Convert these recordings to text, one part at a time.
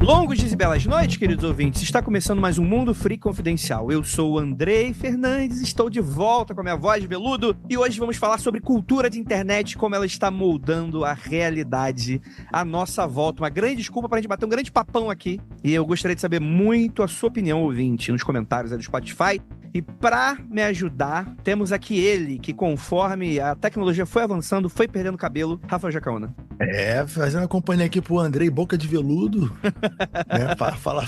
Longos dias e belas noites, queridos ouvintes. Está começando mais um Mundo Freak Confidencial. Eu sou o Andrei Fernandes, estou de volta com a minha voz de veludo e hoje vamos falar sobre cultura de internet, como ela está moldando a realidade à nossa volta. Uma grande desculpa para a gente bater um grande papão aqui e eu gostaria de saber muito a sua opinião, ouvinte, nos comentários aí do Spotify. E para me ajudar, temos aqui ele, que conforme a tecnologia foi avançando, foi perdendo cabelo, Rafael Jacaúna. Fazendo a companhia aqui pro Andrei Boca de Veludo, né, para falar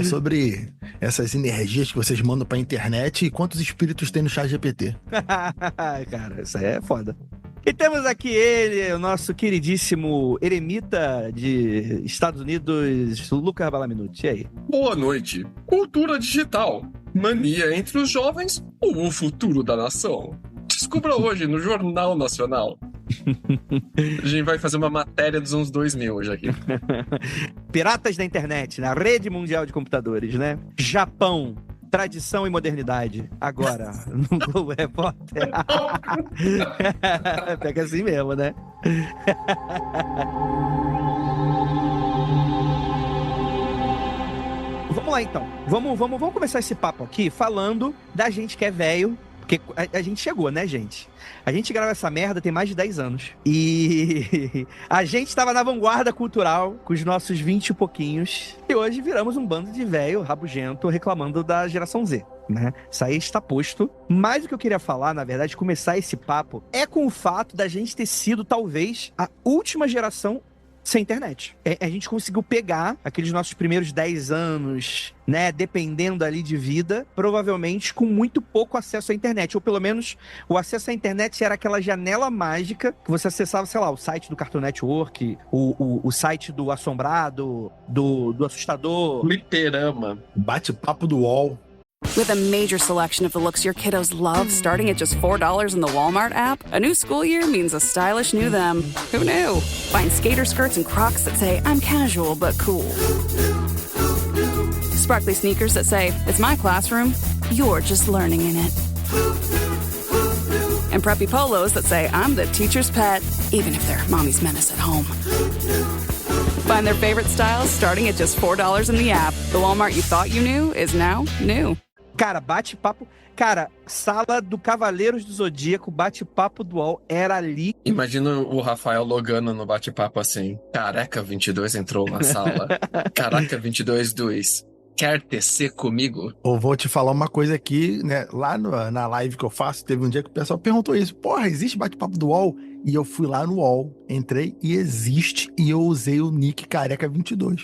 sobre essas energias que vocês mandam pra internet e quantos espíritos tem no ChatGPT. Cara, isso aí é foda. E temos aqui ele, o nosso queridíssimo eremita de Estados Unidos, Lucas Balaminuti. E aí? Boa noite. Cultura digital. Mania entre os jovens ou o futuro da nação? Descubra hoje no Jornal Nacional. A gente vai fazer uma matéria dos anos 2000 hoje aqui. Piratas da internet, na rede mundial de computadores, né? Japão. Tradição e modernidade. Agora, no Globo Repórter. Pega assim mesmo, né? Vamos lá, então. Vamos começar esse papo aqui falando da gente que é velho. Porque a gente chegou, né, gente? A gente grava essa merda tem mais de 10 anos. E a gente estava na vanguarda cultural com os nossos 20 e pouquinhos. E hoje viramos um bando de velho rabugento reclamando da geração Z, né? Isso aí está posto. Mas o que eu queria falar, na verdade, começar esse papo, é com o fato da gente ter sido, talvez, a última geração sem internet. A gente conseguiu pegar aqueles nossos primeiros 10 anos, né, dependendo ali de vida, provavelmente com muito pouco acesso à internet, ou pelo menos o acesso à internet era aquela janela mágica que você acessava, sei lá, o site do Cartoon Network, o site do Assombrado, do Assustador. Fliperama. Bate-papo do UOL. With a major selection of the looks your kiddos love starting at just $4 in the Walmart app, a new school year means a stylish new them. Who knew? Find skater skirts and Crocs that say, I'm casual but cool. Sparkly sneakers that say, it's my classroom, you're just learning in it. And preppy polos that say, I'm the teacher's pet, even if they're mommy's menace at home. Find their favorite styles starting at just $4 in the app. The Walmart you thought you knew is now new. Cara, bate-papo... Cara, sala do Cavaleiros do Zodíaco, bate-papo do UOL, era ali. Imagina o Rafael logando no bate-papo assim. Careca 22 entrou na sala. Caraca 22 2. Quer tecer comigo? Eu vou te falar uma coisa aqui, né? Lá na live que eu faço, teve um dia que o pessoal perguntou isso. Porra, existe bate-papo do UOL? E eu fui lá no UOL, entrei e existe, e eu usei o nick Careca 22.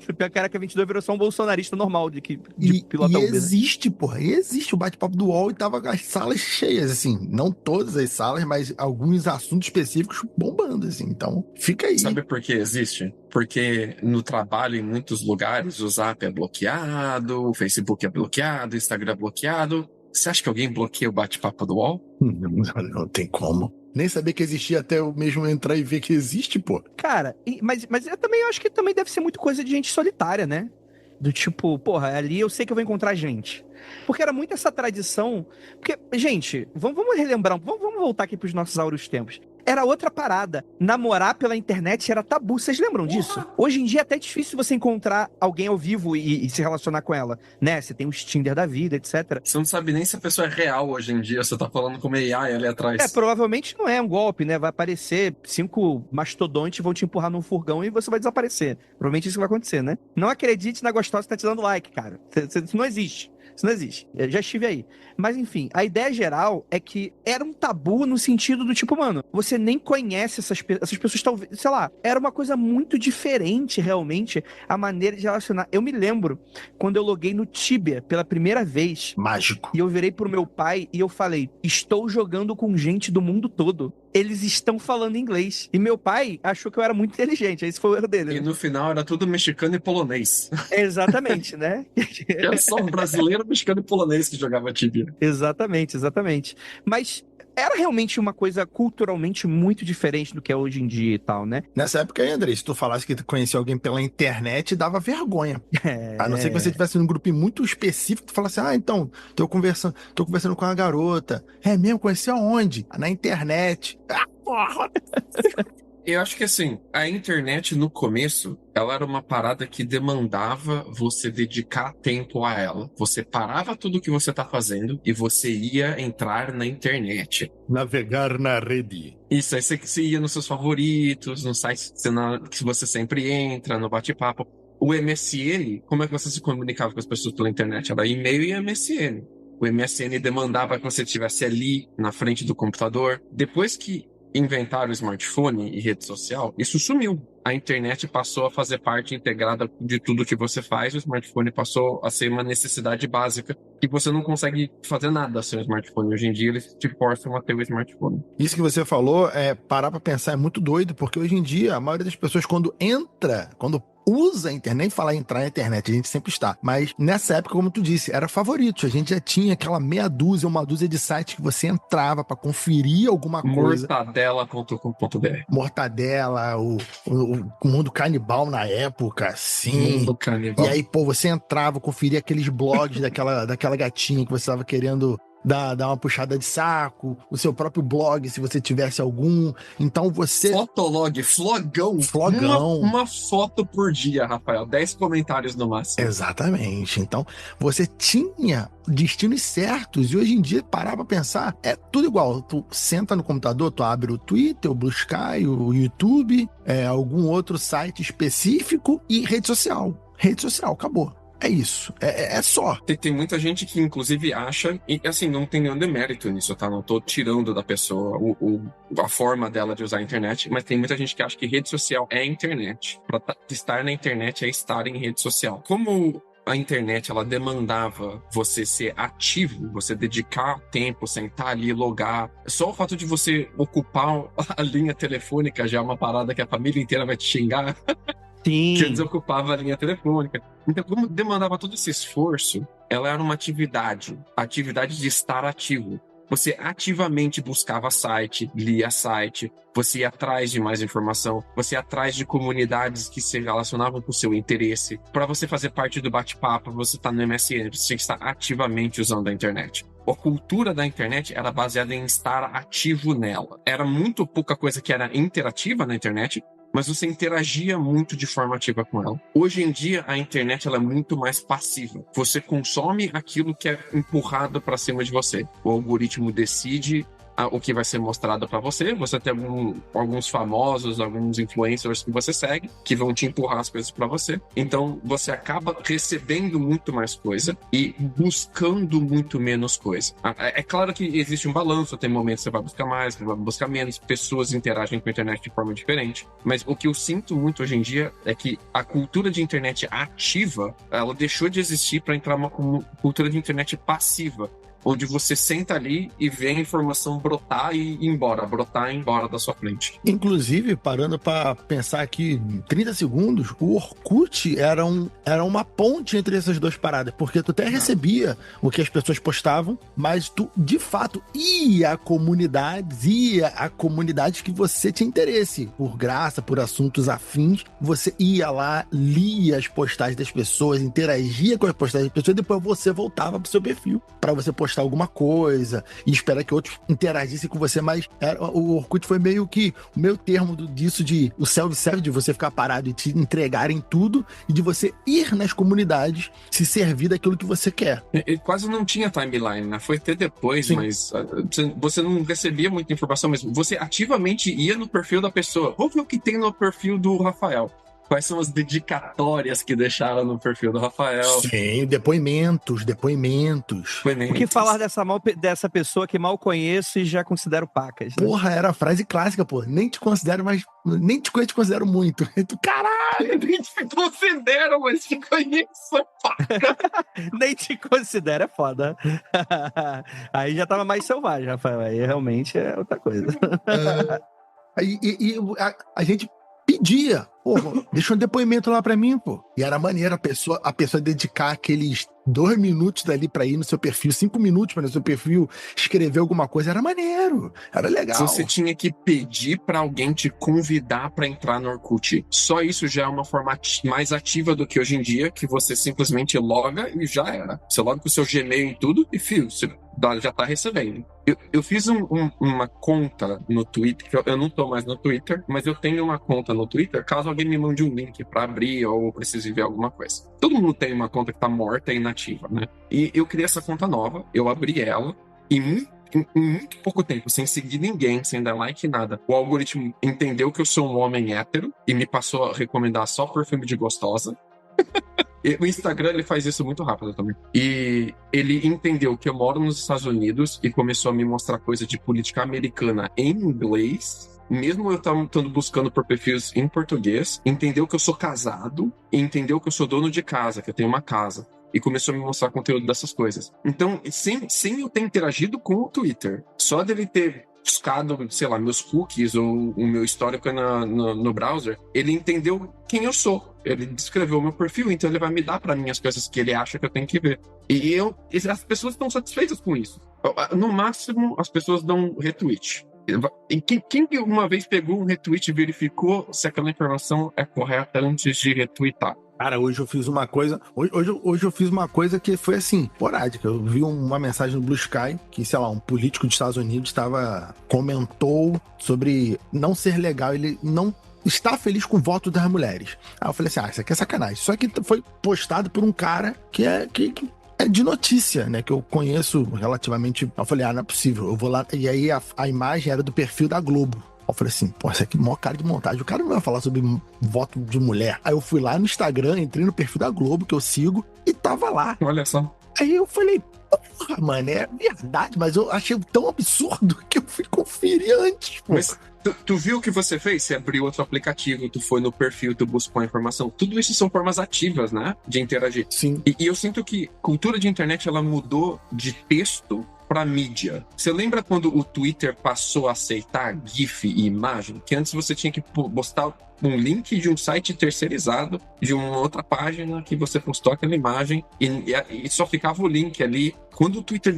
O Careca 22 virou só um bolsonarista normal de pilotar Uber, existe, né? Porra, existe o bate-papo do UOL e tava as salas cheias, assim, não todas as salas, mas alguns assuntos específicos bombando, assim, então fica aí. Sabe por que existe? Porque no trabalho, em muitos lugares, o Zap é bloqueado, o Facebook é bloqueado, o Instagram é bloqueado. Você acha que alguém bloqueia o bate-papo do UOL? Não tem como. Nem saber que existia até eu mesmo entrar e ver que existe, pô. Cara, mas eu também acho que também deve ser muito coisa de gente solitária, né? Do tipo, porra, ali eu sei que eu vou encontrar gente. Porque era muito essa tradição. Porque, gente, vamos relembrar, vamos voltar aqui pros nossos áureos tempos. Era outra parada. Namorar pela internet era tabu. Vocês lembram disso? Hoje em dia é até difícil você encontrar alguém ao vivo e se relacionar com ela, né? Você tem os Tinder da vida, etc. Você não sabe nem se a pessoa é real hoje em dia. Você tá falando com uma AI ali atrás. Provavelmente não é um golpe, né? Vai aparecer 5 mastodontes, vão te empurrar num furgão e você vai desaparecer. Provavelmente isso vai acontecer, né? Não acredite na gostosa que tá te dando like, cara. Isso não existe. Isso não existe. Eu já estive aí. Mas, enfim, a ideia geral é que era um tabu no sentido do tipo, mano, você nem conhece essas pessoas, talvez, sei lá, era uma coisa muito diferente, realmente, a maneira de relacionar. Eu me lembro quando eu loguei no Tibia pela primeira vez. Mágico. E eu virei pro meu pai e eu falei, estou jogando com gente do mundo todo. Eles estão falando inglês. E meu pai achou que eu era muito inteligente. Esse foi o erro dele. E no final era tudo mexicano e polonês. Exatamente, né? Era só um brasileiro, mexicano e polonês que jogava Tibia. Exatamente. Mas era realmente uma coisa culturalmente muito diferente do que é hoje em dia e tal, né? Nessa época aí, Andrei, se tu falasse que tu conhecia alguém pela internet, dava vergonha. A não ser que você estivesse num grupo muito específico, tu falasse, então, tô conversando com uma garota. É mesmo? Conheceu aonde? Na internet. Ah, porra! Eu acho que assim, a internet no começo, ela era uma parada que demandava você dedicar tempo a ela. Você parava tudo que você tá fazendo e você ia entrar na internet. Navegar na rede. Isso, aí você ia nos seus favoritos, nos sites que você sempre entra, no bate-papo. O MSN, como é que você se comunicava com as pessoas pela internet? Era e-mail e MSN. O MSN demandava que você estivesse ali, na frente do computador. Depois que inventaram o smartphone e rede social, isso sumiu. A internet passou a fazer parte integrada de tudo que você faz, o smartphone passou a ser uma necessidade básica que você não consegue fazer nada sem o smartphone. Hoje em dia, eles te forçam a ter o smartphone. Isso que você falou, parar pra pensar, é muito doido, porque hoje em dia, a maioria das pessoas, quando usa a internet, falar entrar na internet, a gente sempre está. Mas nessa época, como tu disse, era favorito. A gente já tinha aquela uma dúzia de sites que você entrava pra conferir alguma coisa. Mortadela.com.br. Mortadela, o Mundo Canibal na época, sim. Mundo Canibal. E aí, pô, você entrava, conferia aqueles blogs daquela gatinha que você estava querendo dar uma puxada de saco, o seu próprio blog, se você tivesse algum. Então você... Fotolog, flogão. Uma foto por dia, Rafael. 10 comentários no máximo. Exatamente. Então, você tinha destinos certos. E hoje em dia, parar pra pensar, é tudo igual. Tu senta no computador, tu abre o Twitter, o Blue Sky, o YouTube, algum outro site específico e rede social. Rede social, acabou. É isso, é só. Tem muita gente que, inclusive, acha, e assim, não tem nenhum demérito nisso, tá? Não tô tirando da pessoa a forma dela de usar a internet, mas tem muita gente que acha que rede social é internet. Pra estar na internet é estar em rede social. Como a internet, ela demandava você ser ativo, você dedicar tempo, sentar ali, logar. Só o fato de você ocupar a linha telefônica já é uma parada que a família inteira vai te xingar. Sim. Que desocupava a linha telefônica. Então, como demandava todo esse esforço, ela era uma atividade de estar ativo. Você ativamente buscava site, lia site, você ia atrás de mais informação, você ia atrás de comunidades que se relacionavam com o seu interesse. Para você fazer parte do bate-papo, você tá no MSN, você tinha que estar ativamente usando a internet. A cultura da internet era baseada em estar ativo nela. Era muito pouca coisa que era interativa na internet, mas você interagia muito de forma ativa com ela. Hoje em dia, a internet ela é muito mais passiva. Você consome aquilo que é empurrado para cima de você. O algoritmo decide o que vai ser mostrado para você. Você tem alguns famosos, alguns influencers que você segue, que vão te empurrar as coisas para você. Então, você acaba recebendo muito mais coisa e buscando muito menos coisa. É claro que existe um balanço, tem momentos que você vai buscar mais, vai buscar menos, pessoas interagem com a internet de forma diferente. Mas o que eu sinto muito hoje em dia é que a cultura de internet ativa, ela deixou de existir para entrar uma cultura de internet passiva, onde você senta ali e vê a informação brotar e ir embora da sua frente. Inclusive, parando para pensar aqui 30 segundos, o Orkut era uma ponte entre essas duas paradas, porque tu até recebia o que as pessoas postavam, mas tu, de fato, ia a comunidades que você tinha interesse, por graça, por assuntos afins, você ia lá, lia as postagens das pessoas, interagia com as postagens das pessoas, e depois você voltava pro seu perfil, para você postar alguma coisa e esperar que outros interagissem com você, mas o Orkut foi meio que o meio termo disso, de o self-service, de você ficar parado e te entregarem tudo, e de você ir nas comunidades se servir daquilo que você quer. Ele quase não tinha timeline, né? Foi até depois, sim. Mas você não recebia muita informação mesmo. Você ativamente ia no perfil da pessoa. Vamos ver o que tem no perfil do Rafael. Quais são as dedicatórias que deixaram no perfil do Rafael? Sim, depoimentos. O que falar dessa pessoa que mal conheço e já considero pacas, né? Porra, era a frase clássica, pô. Nem te considero, mas nem te considero muito. Caralho! Nem te considero, mas te conheço, paca. Nem te considero, é foda. Aí já tava mais selvagem, Rafael. Aí realmente é outra coisa. A gente pedia, pô, deixa um depoimento lá pra mim, pô. E era maneiro a pessoa dedicar aqueles 2 minutos dali pra ir no seu perfil, 5 minutos pra ir no seu perfil, escrever alguma coisa, era maneiro, era legal. Você tinha que pedir pra alguém te convidar pra entrar no Orkut. Só isso já é uma forma mais ativa do que hoje em dia, que você simplesmente loga e já era. Você loga com o seu Gmail e tudo, e fio, você Já tá recebendo. Eu fiz uma conta no Twitter, que eu não tô mais no Twitter, mas eu tenho uma conta no Twitter, caso alguém me mande um link pra abrir ou precise ver alguma coisa. Todo mundo tem uma conta que tá morta e inativa, né? E eu criei essa conta nova, eu abri ela, e em muito pouco tempo, sem seguir ninguém, sem dar like, nada, o algoritmo entendeu que eu sou um homem hétero e me passou a recomendar só perfume de gostosa. O Instagram, ele faz isso muito rápido também. E ele entendeu que eu moro nos Estados Unidos e começou a me mostrar coisa de política americana em inglês. Mesmo eu estando buscando por perfis em português, entendeu que eu sou casado e entendeu que eu sou dono de casa, que eu tenho uma casa. E começou a me mostrar conteúdo dessas coisas. Então, sem eu ter interagido com o Twitter, só dele ter buscado, sei lá, meus cookies ou o meu histórico no browser, ele entendeu quem eu sou. Ele descreveu o meu perfil, então ele vai me dar pra mim as coisas que ele acha que eu tenho que ver. E as pessoas estão satisfeitas com isso. No máximo, as pessoas dão retweet. E quem uma vez pegou um retweet e verificou se aquela informação é correta antes de retweetar? Cara, hoje eu fiz uma coisa. Hoje eu fiz uma coisa que foi assim, esporádica. Eu vi uma mensagem no Blue Sky que, sei lá, um político dos Estados Unidos comentou sobre não ser legal, ele não está feliz com o voto das mulheres. Aí eu falei assim: isso aqui é sacanagem. Só que foi postado por um cara que é de notícia, né? Que eu conheço relativamente. Eu falei: não é possível. Eu vou lá. E aí a imagem era do perfil da Globo. Eu falei assim: isso aqui é maior cara de montagem. O cara não vai falar sobre voto de mulher. Aí eu fui lá no Instagram, entrei no perfil da Globo, que eu sigo, e tava lá. Olha só. Aí eu falei: porra, mano, é verdade, mas eu achei tão absurdo que eu fui conferir antes, pô. Mas tu viu o que você fez? Você abriu outro aplicativo, tu foi no perfil, tu buscou a informação. Tudo isso são formas ativas, né? De interagir. Sim. E eu sinto que a cultura de internet, ela mudou de texto para mídia. Você lembra quando o Twitter passou a aceitar GIF e imagem? Que antes você tinha que postar um link de um site terceirizado de uma outra página que você postou aquela imagem e só ficava o link ali. Quando o Twitter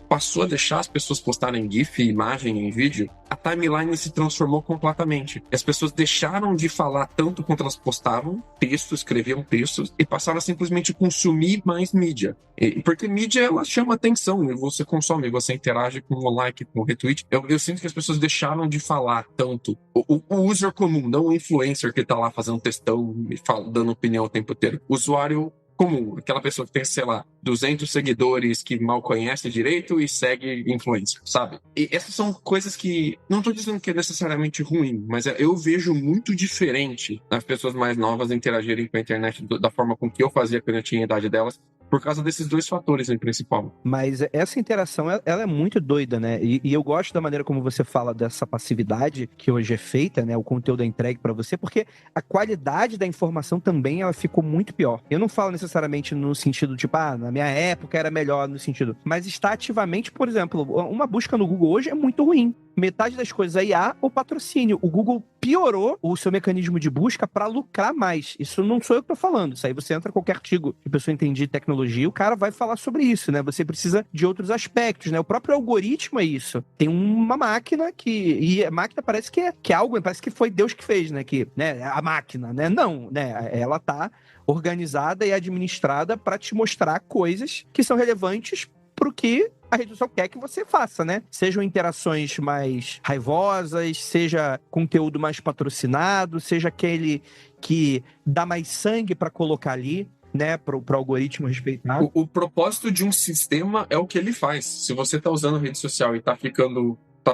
passou a deixar as pessoas postarem GIF, imagem e vídeo, a timeline se transformou completamente. As pessoas deixaram de falar tanto quanto elas postavam escreviam textos e passaram a simplesmente consumir mais mídia. Porque mídia, ela chama atenção, e você consome, você interage com o like, com o retweet. Eu sinto que as pessoas deixaram de falar tanto. O user comum, não o influencer que tá lá fazendo textão e dando opinião o tempo inteiro. O usuário comum, aquela pessoa que tem, sei lá, 200 seguidores que mal conhece direito e segue influencer, sabe? E essas são coisas que, não tô dizendo que é necessariamente ruim, mas eu vejo muito diferente nas pessoas mais novas interagirem com a internet da forma com que eu fazia quando eu tinha a idade delas, por causa desses dois fatores em principal. Mas essa interação, ela é muito doida, né? E eu gosto da maneira como você fala dessa passividade que hoje é feita, né? O conteúdo é entregue pra você, porque a qualidade da informação também, ela ficou muito pior. Eu não falo necessariamente no sentido, tipo, na minha época era melhor no sentido, mas está ativamente, por exemplo, uma busca no Google hoje é muito ruim. Metade das coisas é IA ou patrocínio. O Google piorou o seu mecanismo de busca para lucrar mais. Isso não sou eu que tô falando. Isso aí você entra em qualquer artigo de pessoa entender de tecnologia, o cara vai falar sobre isso, né? Você precisa de outros aspectos, né? O próprio algoritmo é isso. Tem uma máquina e a máquina parece que é algo, parece que foi Deus que fez, né? Que, né? A máquina, né? Não, né? Ela tá organizada e administrada para te mostrar coisas que são relevantes pro que a rede social quer que você faça, né? Sejam interações mais raivosas, seja conteúdo mais patrocinado, seja aquele que dá mais sangue para colocar ali, né? Pro algoritmo respeitar. O propósito de um sistema é o que ele faz. Se você tá usando rede social e tá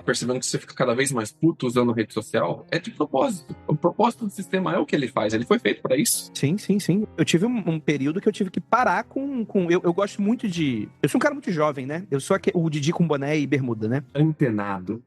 percebendo que você fica cada vez mais puto usando rede social, é de propósito. O propósito do sistema é o que ele faz. Ele foi feito pra isso. Sim, sim, sim. Eu tive um período que eu tive que parar com... Eu gosto muito de... Eu sou um cara muito jovem, né? Eu sou o Didi com boné e bermuda, né? Antenado.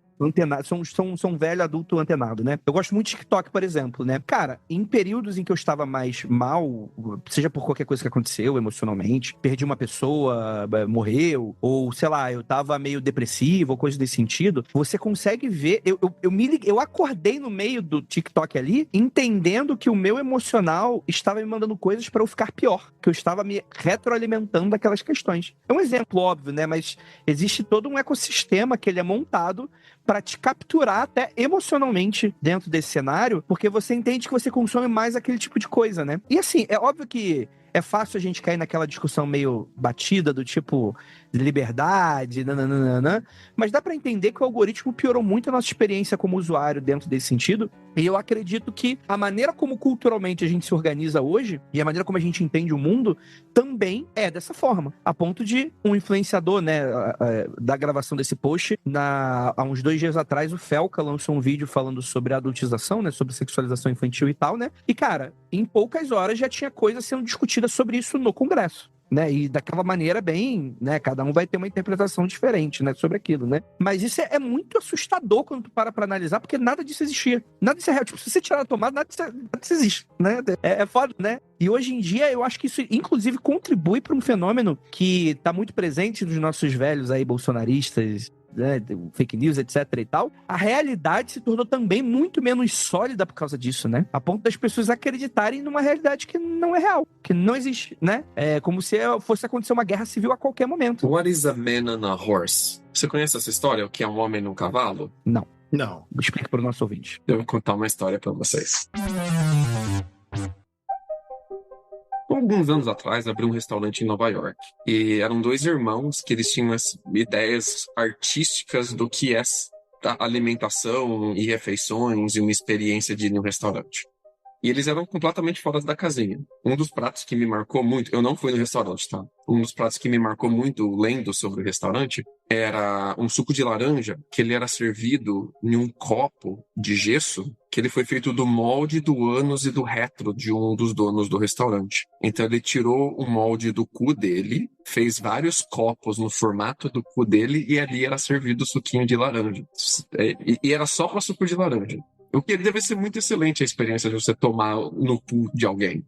Sou um velho adulto antenado, né? Eu gosto muito de TikTok, por exemplo, né? Cara, em períodos em que eu estava mais mal, seja por qualquer coisa que aconteceu emocionalmente, perdi uma pessoa, morreu, ou sei lá, eu tava meio depressivo, ou coisa desse sentido, você consegue ver, eu acordei no meio do TikTok ali, entendendo que o meu emocional estava me mandando coisas para eu ficar pior, que eu estava me retroalimentando daquelas questões. É um exemplo óbvio, né? Mas existe todo um ecossistema que ele é montado para te capturar até emocionalmente dentro desse cenário, porque você entende que você consome mais aquele tipo de coisa, né? E assim, é óbvio que é fácil a gente cair naquela discussão meio batida do tipo de liberdade, nananana, mas dá pra entender que o algoritmo piorou muito a nossa experiência como usuário dentro desse sentido, e eu acredito que a maneira como culturalmente a gente se organiza hoje, e a maneira como a gente entende o mundo, também é dessa forma, a ponto de um influenciador, né, da gravação desse post, há uns 2 dias atrás, o Felca lançou um vídeo falando sobre a adultização, né, sobre sexualização infantil e tal, né, e cara, em poucas horas já tinha coisa sendo discutida sobre isso no Congresso. Né, e daquela maneira bem, né, cada um vai ter uma interpretação diferente, né, sobre aquilo, né, mas isso é muito assustador quando tu para pra analisar, porque nada disso existia, nada disso é real, tipo, se você tirar a tomada, nada disso existe, né, é foda, né, e hoje em dia eu acho que isso inclusive contribui para um fenômeno que tá muito presente nos nossos velhos aí bolsonaristas, né, fake news, etc e tal, a realidade se tornou também muito menos sólida por causa disso, né? A ponto das pessoas acreditarem numa realidade que não é real, que não existe, né? É como se fosse acontecer uma guerra civil a qualquer momento. What is a man on a horse? Você conhece essa história, o que é um homem num cavalo? Não. Não. Explica para o nosso ouvinte. Eu vou contar uma história para vocês. Alguns anos atrás, abri um restaurante em Nova York. E eram 2 irmãos que eles tinham as ideias artísticas do que é a alimentação e refeições e uma experiência de ir em um restaurante. E eles eram completamente fora da casinha. Um dos pratos que me marcou muito... Eu não fui no restaurante, tá? Um dos pratos que me marcou muito, lendo sobre o restaurante, era um suco de laranja, que ele era servido em um copo de gesso, que ele foi feito do molde do ânus e do retro de um dos donos do restaurante. Então ele tirou o molde do cu dele, fez vários copos no formato do cu dele, e ali era servido o suquinho de laranja. E era só para suco de laranja. O que deve ser muito excelente a experiência de você tomar no cu de alguém.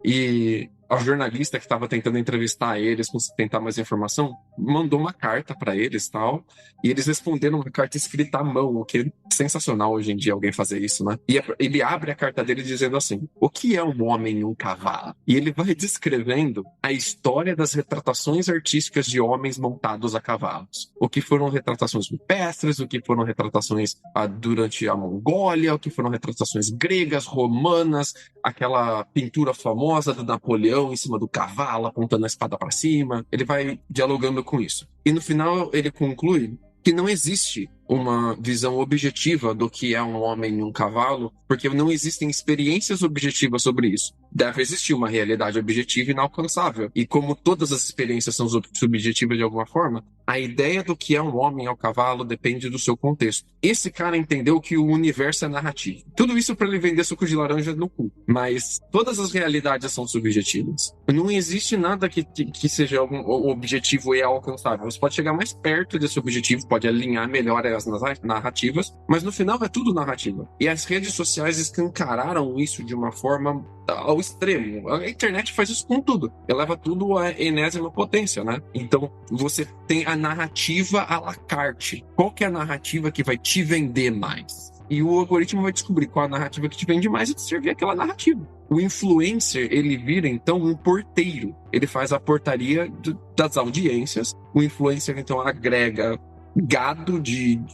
E a jornalista que estava tentando entrevistar eles, tentar mais informação, mandou uma carta para eles, tal, e eles responderam uma carta escrita à mão, o que é sensacional hoje em dia alguém fazer isso, né? E ele abre a carta dele dizendo assim: o que é um homem e um cavalo? E ele vai descrevendo a história das retratações artísticas de homens montados a cavalos. O que foram retratações rupestres, o que foram retratações durante a Mongólia, o que foram retratações gregas, romanas, aquela pintura famosa do Napoleão em cima do cavalo, apontando a espada para cima. Ele vai dialogando com isso. E no final ele conclui que não existe uma visão objetiva do que é um homem e um cavalo, porque não existem experiências objetivas sobre isso. Deve existir uma realidade objetiva inalcançável. E como todas as experiências são subjetivas de alguma forma, a ideia do que é um homem e um cavalo depende do seu contexto. Esse cara entendeu que o universo é narrativo. Tudo isso para ele vender suco de laranja no cu. Mas todas as realidades são subjetivas. Não existe nada que seja algum objetivo e alcançável. Você pode chegar mais perto desse objetivo, pode alinhar melhor as narrativas, mas no final é tudo narrativa. E as redes sociais escancararam isso de uma forma ao extremo. A internet faz isso com tudo. Eleva tudo à enésima potência, né? Então, você tem a narrativa à la carte. Qual que é a narrativa que vai te vender mais? E o algoritmo vai descobrir qual a narrativa que te vende mais e te servir aquela narrativa. O influencer, ele vira, então, um porteiro. Ele faz a portaria das audiências. O influencer, então, agrega gado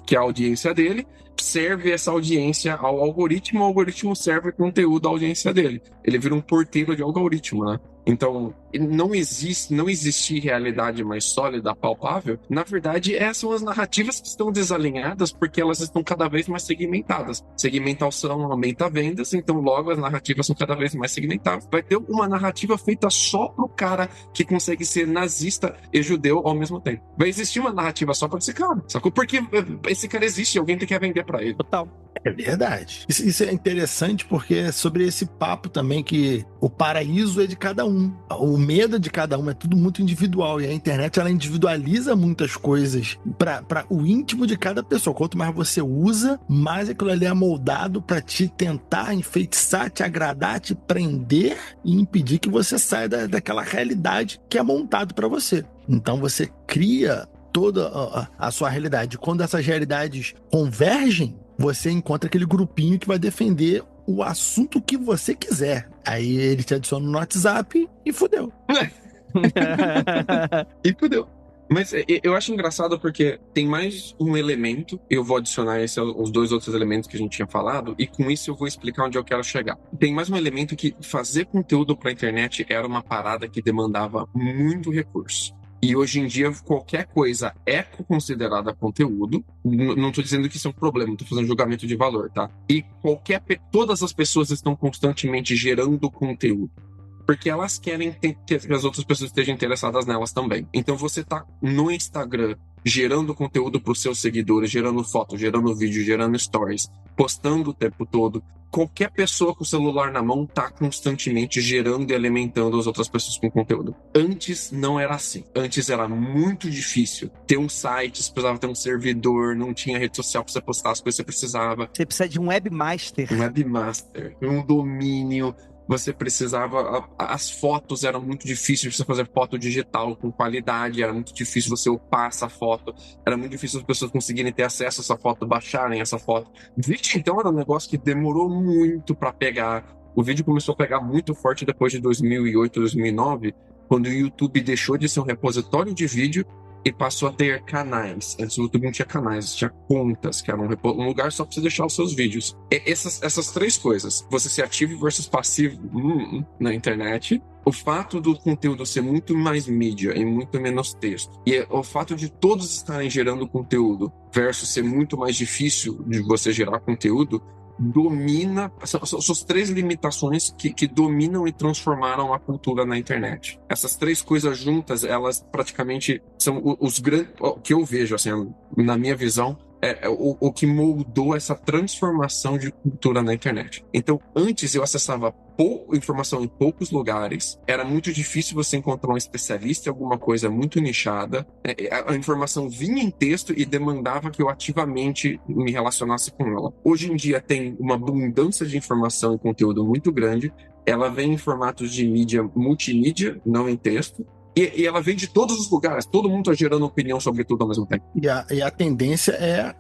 que é a audiência dele, serve essa audiência ao algoritmo, o algoritmo serve o conteúdo à audiência dele. Ele vira um porteiro de algoritmo, né? Então, não existe realidade mais sólida, palpável. Na verdade, essas são as narrativas que estão desalinhadas porque elas estão cada vez mais segmentadas. Segmentação aumenta vendas, então logo as narrativas são cada vez mais segmentadas. Vai ter uma narrativa feita só pro cara que consegue ser nazista e judeu ao mesmo tempo. Vai existir uma narrativa só pra esse cara, sacou? Porque esse cara existe, alguém tem que vender pra ele. Total. É verdade. Isso é interessante porque é sobre esse papo também que o paraíso é de cada um. O medo de cada um é tudo muito individual. E a internet, ela individualiza muitas coisas para o íntimo de cada pessoa. Quanto mais você usa, mais aquilo ali é moldado para te tentar enfeitiçar, te agradar, te prender e impedir que você saia daquela realidade que é montado para você. Então você cria toda a sua realidade. Quando essas realidades convergem, você encontra aquele grupinho que vai defender o assunto que você quiser. Aí ele te adiciona no WhatsApp e fudeu. E fudeu. Mas eu acho engraçado porque tem mais um elemento, eu vou adicionar os 2 outros elementos que a gente tinha falado, e com isso eu vou explicar onde eu quero chegar. Tem mais um elemento que fazer conteúdo pra internet era uma parada que demandava muito recurso. E hoje em dia, qualquer coisa é considerada conteúdo. Não estou dizendo que isso é um problema, não estou fazendo julgamento de valor, tá? E todas as pessoas estão constantemente gerando conteúdo. Porque elas querem que as outras pessoas estejam interessadas nelas também. Então você tá no Instagram gerando conteúdo para os seus seguidores, gerando foto, gerando vídeo, gerando stories, postando o tempo todo. Qualquer pessoa com o celular na mão tá constantemente gerando e alimentando as outras pessoas com conteúdo. Antes não era assim. Antes era muito difícil ter um site, você precisava ter um servidor, não tinha rede social para você postar as coisas que você precisava. Você precisa de um webmaster. Um webmaster, um domínio. Você precisava... As fotos eram muito difíceis de você fazer foto digital com qualidade, era muito difícil você upar essa foto, era muito difícil as pessoas conseguirem ter acesso a essa foto, baixarem essa foto. Vídeo, então, era um negócio que demorou muito para pegar. O vídeo começou a pegar muito forte depois de 2008, 2009, quando o YouTube deixou de ser um repositório de vídeo e passou a ter canais. Antes o YouTube não tinha canais, tinha contas, que era um lugar só pra você deixar os seus vídeos. Essas 3 coisas, você ser ativo versus passivo na internet, o fato do conteúdo ser muito mais mídia e muito menos texto, e o fato de todos estarem gerando conteúdo versus ser muito mais difícil de você gerar conteúdo, domina, são as 3 limitações que dominam e transformaram a cultura na internet. Essas 3 coisas juntas, elas praticamente são os grandes, o que eu vejo, assim, na minha visão, o que moldou essa transformação de cultura na internet. Então, antes eu acessava informação em poucos lugares, era muito difícil você encontrar um especialista em alguma coisa muito nichada, a informação vinha em texto e demandava que eu ativamente me relacionasse com ela. Hoje em dia tem uma abundância de informação e conteúdo muito grande, ela vem em formatos de mídia multimídia, não em texto, e ela vem de todos os lugares, todo mundo está gerando opinião sobre tudo ao mesmo tempo. E a tendência é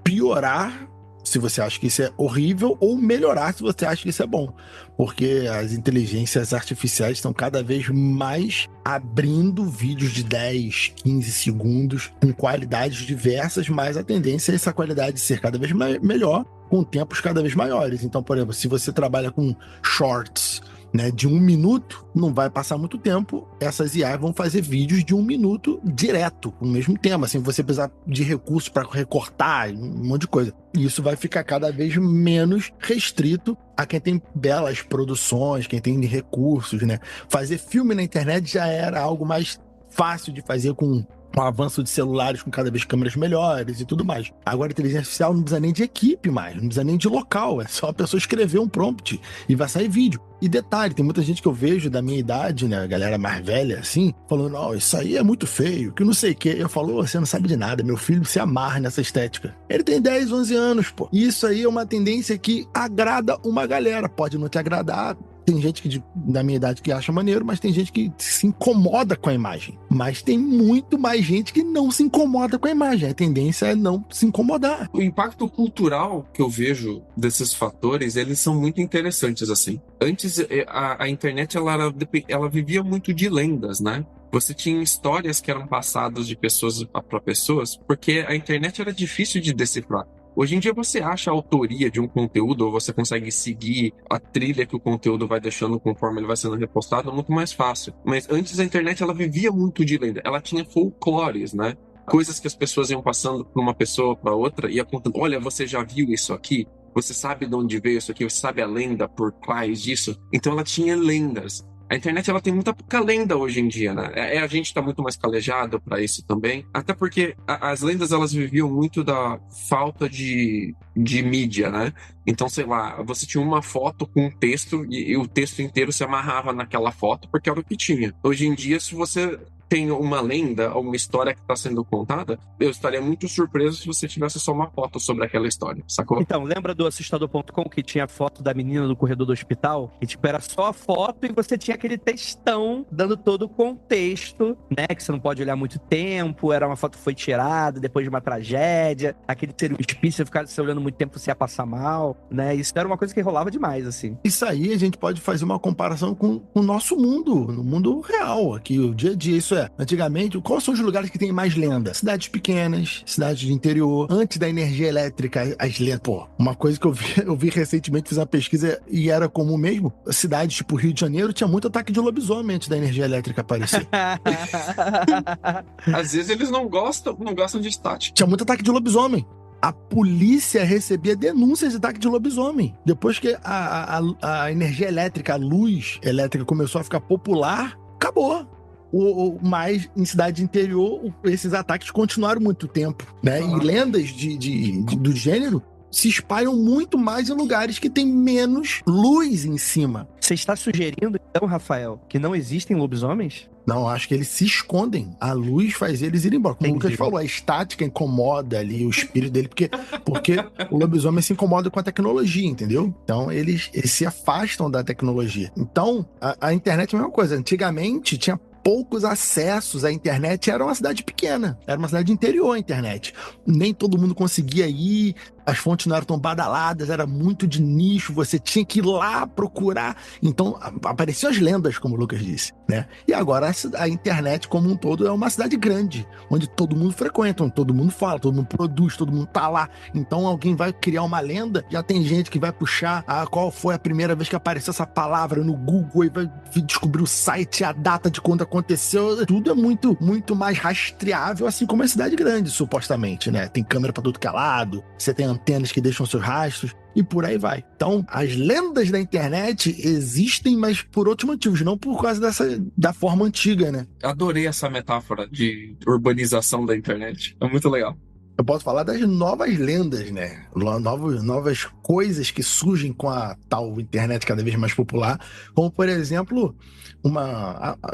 piorar se você acha que isso é horrível, ou melhorar se você acha que isso é bom. Porque as inteligências artificiais estão cada vez mais abrindo vídeos de 10, 15 segundos com qualidades diversas, mas a tendência é essa qualidade ser cada vez melhor, com tempos cada vez maiores. Então, por exemplo, se você trabalha com shorts, né, de 1 minuto, não vai passar muito tempo, essas IA vão fazer vídeos de 1 minuto direto, com o mesmo tema, sem você precisar de recursos para recortar, um monte de coisa. E isso vai ficar cada vez menos restrito a quem tem belas produções, quem tem recursos, né? Fazer filme na internet já era algo mais fácil de fazer com o avanço de celulares com cada vez câmeras melhores e tudo mais. Agora a inteligência artificial não precisa nem de equipe mais, não precisa nem de local, é só a pessoa escrever um prompt e vai sair vídeo. E detalhe, tem muita gente que eu vejo da minha idade, né, a galera mais velha assim, falando, não, isso aí é muito feio, que não sei o que. Eu falo, você não sabe de nada, meu filho se amarra nessa estética. Ele tem 10, 11 anos, pô. E isso aí é uma tendência que agrada uma galera, pode não te agradar. Tem gente da minha idade que acha maneiro, mas tem gente que se incomoda com a imagem. Mas tem muito mais gente que não se incomoda com a imagem. A tendência é não se incomodar. O impacto cultural que eu vejo desses fatores, eles são muito interessantes, assim. Antes, a internet, ela vivia muito de lendas, né? Você tinha histórias que eram passadas de pessoas para pessoas, porque a internet era difícil de decifrar. Hoje em dia você acha a autoria de um conteúdo, ou você consegue seguir a trilha que o conteúdo vai deixando conforme ele vai sendo repostado, muito mais fácil. Mas antes a internet, ela vivia muito de lenda. Ela tinha folclores, né? Coisas que as pessoas iam passando por uma pessoa para outra e ia contando, olha, você já viu isso aqui? Você sabe de onde veio isso aqui? Você sabe a lenda por trás disso? Então ela tinha lendas. A internet, ela tem muita pouca lenda hoje em dia, né? A gente tá muito mais calejado para isso também. Até porque as lendas, elas viviam muito da falta de mídia, né? Então, sei lá, você tinha uma foto com um texto e o texto inteiro se amarrava naquela foto porque era o que tinha. Hoje em dia, se você tem uma lenda ou uma história que está sendo contada, eu estaria muito surpreso se você tivesse só uma foto sobre aquela história, sacou? Então, lembra do assustador.com que tinha a foto da menina do corredor do hospital? E tipo, era só a foto e você tinha aquele textão dando todo o contexto, né? Que você não pode olhar muito tempo, era uma foto que foi tirada depois de uma tragédia, aquele ser um espírito, você ficar olhando muito tempo, você ia passar mal, né? Isso era uma coisa que rolava demais, assim. Isso aí a gente pode fazer uma comparação com o nosso mundo, no mundo real, aqui, o dia a dia. Isso é, antigamente, quais são os lugares que tem mais lenda? Cidades pequenas, cidades de interior, antes da energia elétrica, as lendas. Pô, uma coisa que eu vi recentemente, fiz uma pesquisa e era comum mesmo, cidades tipo Rio de Janeiro tinha muito ataque de lobisomem antes da energia elétrica aparecer. Às vezes eles não gostam de estática. Tinha muito ataque de lobisomem. A polícia recebia denúncias de ataque de lobisomem. Depois que a energia elétrica, a luz elétrica começou a ficar popular, acabou. Mas em cidade de interior, esses ataques continuaram muito tempo, né? E lendas do gênero se espalham muito mais em lugares que tem menos luz em cima. Você está sugerindo, então, Rafael, que não existem lobisomens? Não, acho que eles se escondem. A luz faz eles irem embora. Como o Lucas falou, a estática incomoda ali o espírito dele, porque o lobisomem se incomoda com a tecnologia, entendeu? Então, eles se afastam da tecnologia. Então, a internet é a mesma coisa. Antigamente, tinha poucos acessos à internet, era uma cidade pequena, era uma cidade de interior a internet. Nem todo mundo conseguia ir, as fontes não eram tão badaladas, era muito de nicho, você tinha que ir lá procurar. Então, apareciam as lendas, como o Lucas disse, né? E agora a internet como um todo é uma cidade grande, onde todo mundo frequenta, onde todo mundo fala, todo mundo produz, todo mundo tá lá. Então, alguém vai criar uma lenda, já tem gente que vai puxar qual foi a primeira vez que apareceu essa palavra no Google e vai descobrir o site, a data de quando aconteceu. Tudo é muito, muito mais rastreável, assim como a cidade grande, supostamente, né? Tem câmera pra tudo que é lado, você tem antenas que deixam seus rastros e por aí vai. Então, as lendas da internet existem, mas por outros motivos, não por causa da forma antiga, né? Adorei essa metáfora de urbanização da internet. É muito legal. Eu posso falar das novas lendas, né? Novas coisas que surgem com a tal internet cada vez mais popular, como, por exemplo,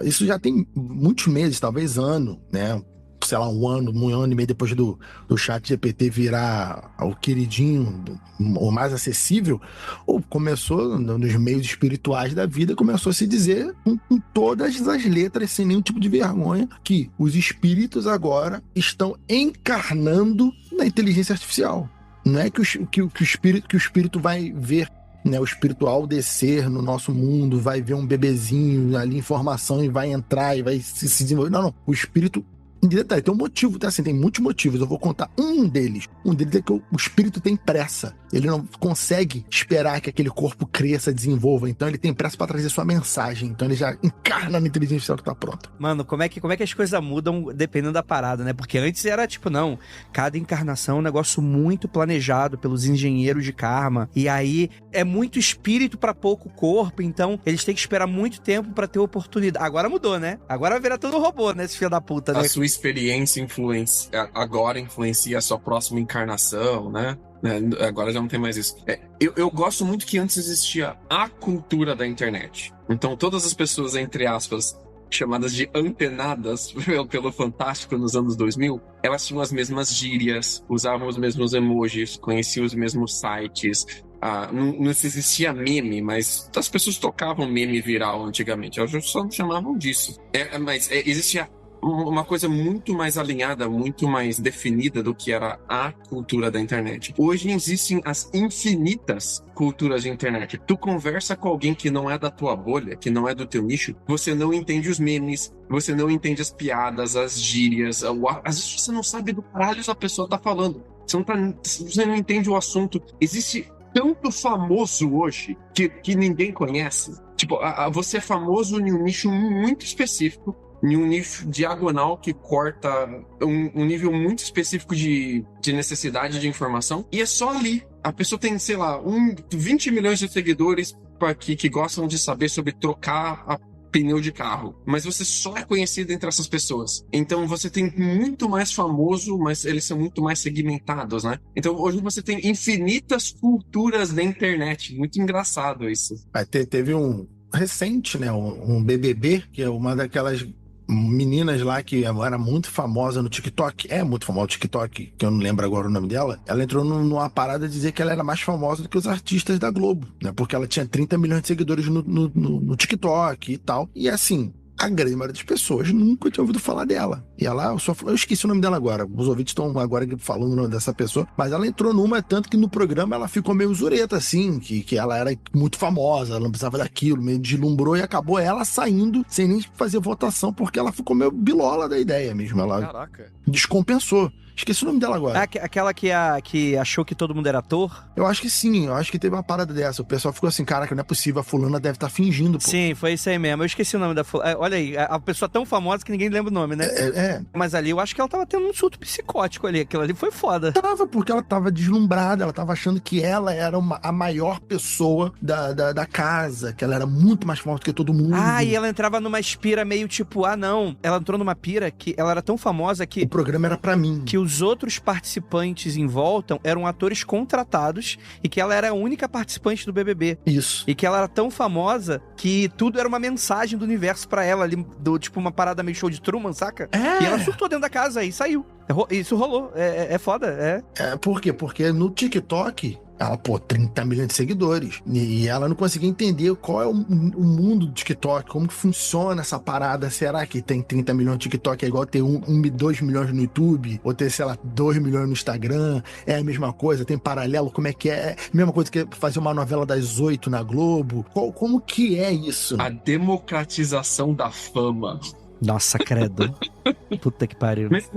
isso já tem muitos meses, talvez ano, né? Sei lá, um ano e meio depois do chat GPT virar o queridinho, o mais acessível, começou nos meios espirituais da vida, começou a se dizer com todas as letras, sem nenhum tipo de vergonha, que os espíritos agora estão encarnando na inteligência artificial. Não é que o espírito vai ver, né, o espiritual descer no nosso mundo, vai ver um bebezinho ali, informação, e vai entrar e vai se desenvolver. Não. O espírito, em detalhe, tem um motivo, tá? Assim, tem muitos motivos. Eu vou contar um deles. Um deles é que o espírito tem pressa. Ele não consegue esperar que aquele corpo cresça, desenvolva. Então ele tem pressa pra trazer sua mensagem. Então ele já encarna na inteligência artificial que tá pronta. Mano, como é que as coisas mudam dependendo da parada, né? Porque antes era tipo, não, cada encarnação é um negócio muito planejado pelos engenheiros de karma. E aí é muito espírito pra pouco corpo. Então eles têm que esperar muito tempo pra ter oportunidade. Agora mudou, né? Agora vai virar tudo robô, né? Esse filho da puta, né? A sua experiência agora influencia a sua próxima encarnação, né? Agora já não tem mais isso. Eu gosto muito que antes existia a cultura da internet. Então todas as pessoas, entre aspas, chamadas de antenadas pelo Fantástico nos anos 2000, elas tinham as mesmas gírias, usavam os mesmos emojis, conheciam os mesmos sites. Não existia meme, mas as pessoas tocavam meme viral antigamente. Elas só não chamavam disso. Mas existia uma coisa muito mais alinhada, muito mais definida do que era a cultura da internet. Hoje existem as infinitas culturas de internet. Tu conversa com alguém que não é da tua bolha, que não é do teu nicho, você não entende os memes, você não entende as piadas, as gírias, às vezes você não sabe do caralho que a pessoa tá falando. Você não entende o assunto. Existe tanto famoso hoje que ninguém conhece. Tipo, você é famoso em um nicho muito específico, em um nicho diagonal que corta um nível muito específico de necessidade de informação, e é só ali. A pessoa tem, sei lá, 20 milhões de seguidores que gostam de saber sobre trocar pneu de carro, mas você só é conhecido entre essas pessoas. Então você tem muito mais famoso, mas eles são muito mais segmentados, né? Então hoje você tem infinitas culturas na internet. Muito engraçado isso. Teve um recente, né? Um BBB, que é uma daquelas meninas lá que era muito famosa no TikTok, muito famosa no TikTok, que eu não lembro agora o nome dela. Ela entrou numa parada de dizer que ela era mais famosa do que os artistas da Globo, né? Porque ela tinha 30 milhões de seguidores no TikTok e tal. E assim, a grande maioria das pessoas nunca tinha ouvido falar dela. E ela, eu esqueci o nome dela agora, os ouvintes estão agora falando o nome dessa pessoa, mas ela entrou numa, tanto que no programa ela ficou meio zureta, assim, que ela era muito famosa, ela não precisava daquilo, meio deslumbrou e acabou ela saindo sem nem fazer votação, porque ela ficou meio bilola da ideia mesmo, ela Caraca. descompensou. Esqueci o nome dela agora. Aquela que achou que todo mundo era ator? Eu acho que sim, eu acho que teve uma parada dessa. O pessoal ficou assim, caraca, não é possível, a fulana deve estar fingindo, pô. Sim, foi isso aí mesmo. Eu esqueci o nome da fulana. Olha aí, a pessoa tão famosa que ninguém lembra o nome, né? Mas ali eu acho que ela tava tendo um surto psicótico ali. Aquilo ali foi foda. Tava, porque ela tava deslumbrada, ela tava achando que ela era a maior pessoa da casa, que ela era muito mais famosa que todo mundo. Ah, e ela entrava numa espira meio tipo, não. Ela entrou numa pira que ela era tão famosa que... O programa era pra mim. Que os outros participantes em volta eram atores contratados e que ela era a única participante do BBB. Isso. E que ela era tão famosa que tudo era uma mensagem do universo pra ela ali, tipo uma parada meio show de Truman, saca? E ela surtou dentro da casa e saiu. Isso rolou. É foda, Por quê? Porque no TikTok... Ela, 30 milhões de seguidores. E ela não conseguia entender qual é o mundo do TikTok, como que funciona essa parada. Será que tem 30 milhões no TikTok é igual ter 2 milhões no YouTube? Ou ter, sei lá, 2 milhões no Instagram? É a mesma coisa? Tem paralelo? Como é que é? Mesma coisa que fazer uma novela das 8 na Globo? Como que é isso? A democratização da fama. Nossa, credo. Puta que pariu. Mas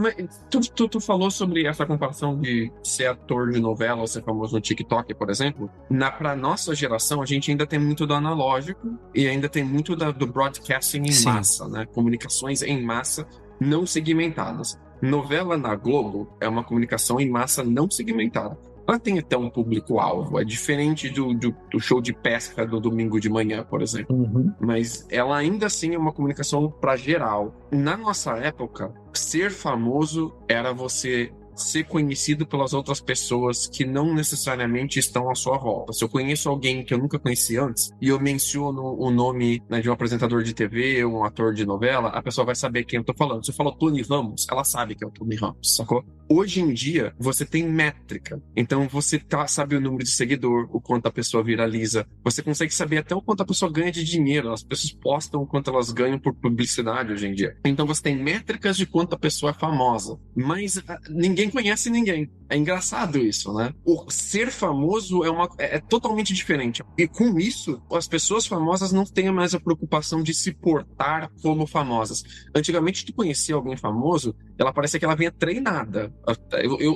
tu falou sobre essa comparação de ser ator de novela ou ser famoso no TikTok, por exemplo. Pra nossa geração, a gente ainda tem muito do analógico e ainda tem muito do broadcasting em massa, né? Comunicações em massa não segmentadas. Novela na Globo é uma comunicação em massa não segmentada. Ela tem até um público-alvo. É diferente do show de pesca do domingo de manhã, por exemplo. Uhum. Mas ela ainda assim é uma comunicação para geral. Na nossa época, ser famoso era você ser conhecido pelas outras pessoas que não necessariamente estão à sua volta. Se eu conheço alguém que eu nunca conheci antes e eu menciono o nome, né, de um apresentador de TV ou um ator de novela, a pessoa vai saber quem eu tô falando. Se eu falo Tony Ramos, ela sabe que é o Tony Ramos, sacou? Hoje em dia, você tem métrica. Então, você sabe o número de seguidor, o quanto a pessoa viraliza. Você consegue saber até o quanto a pessoa ganha de dinheiro. As pessoas postam o quanto elas ganham por publicidade hoje em dia. Então, você tem métricas de quanto a pessoa é famosa. Mas ninguém conhece ninguém. É engraçado isso, né? O ser famoso é totalmente diferente. E com isso, as pessoas famosas não têm mais a preocupação de se portar como famosas. Antigamente, tu conhecia alguém famoso, ela parecia que ela vinha treinada.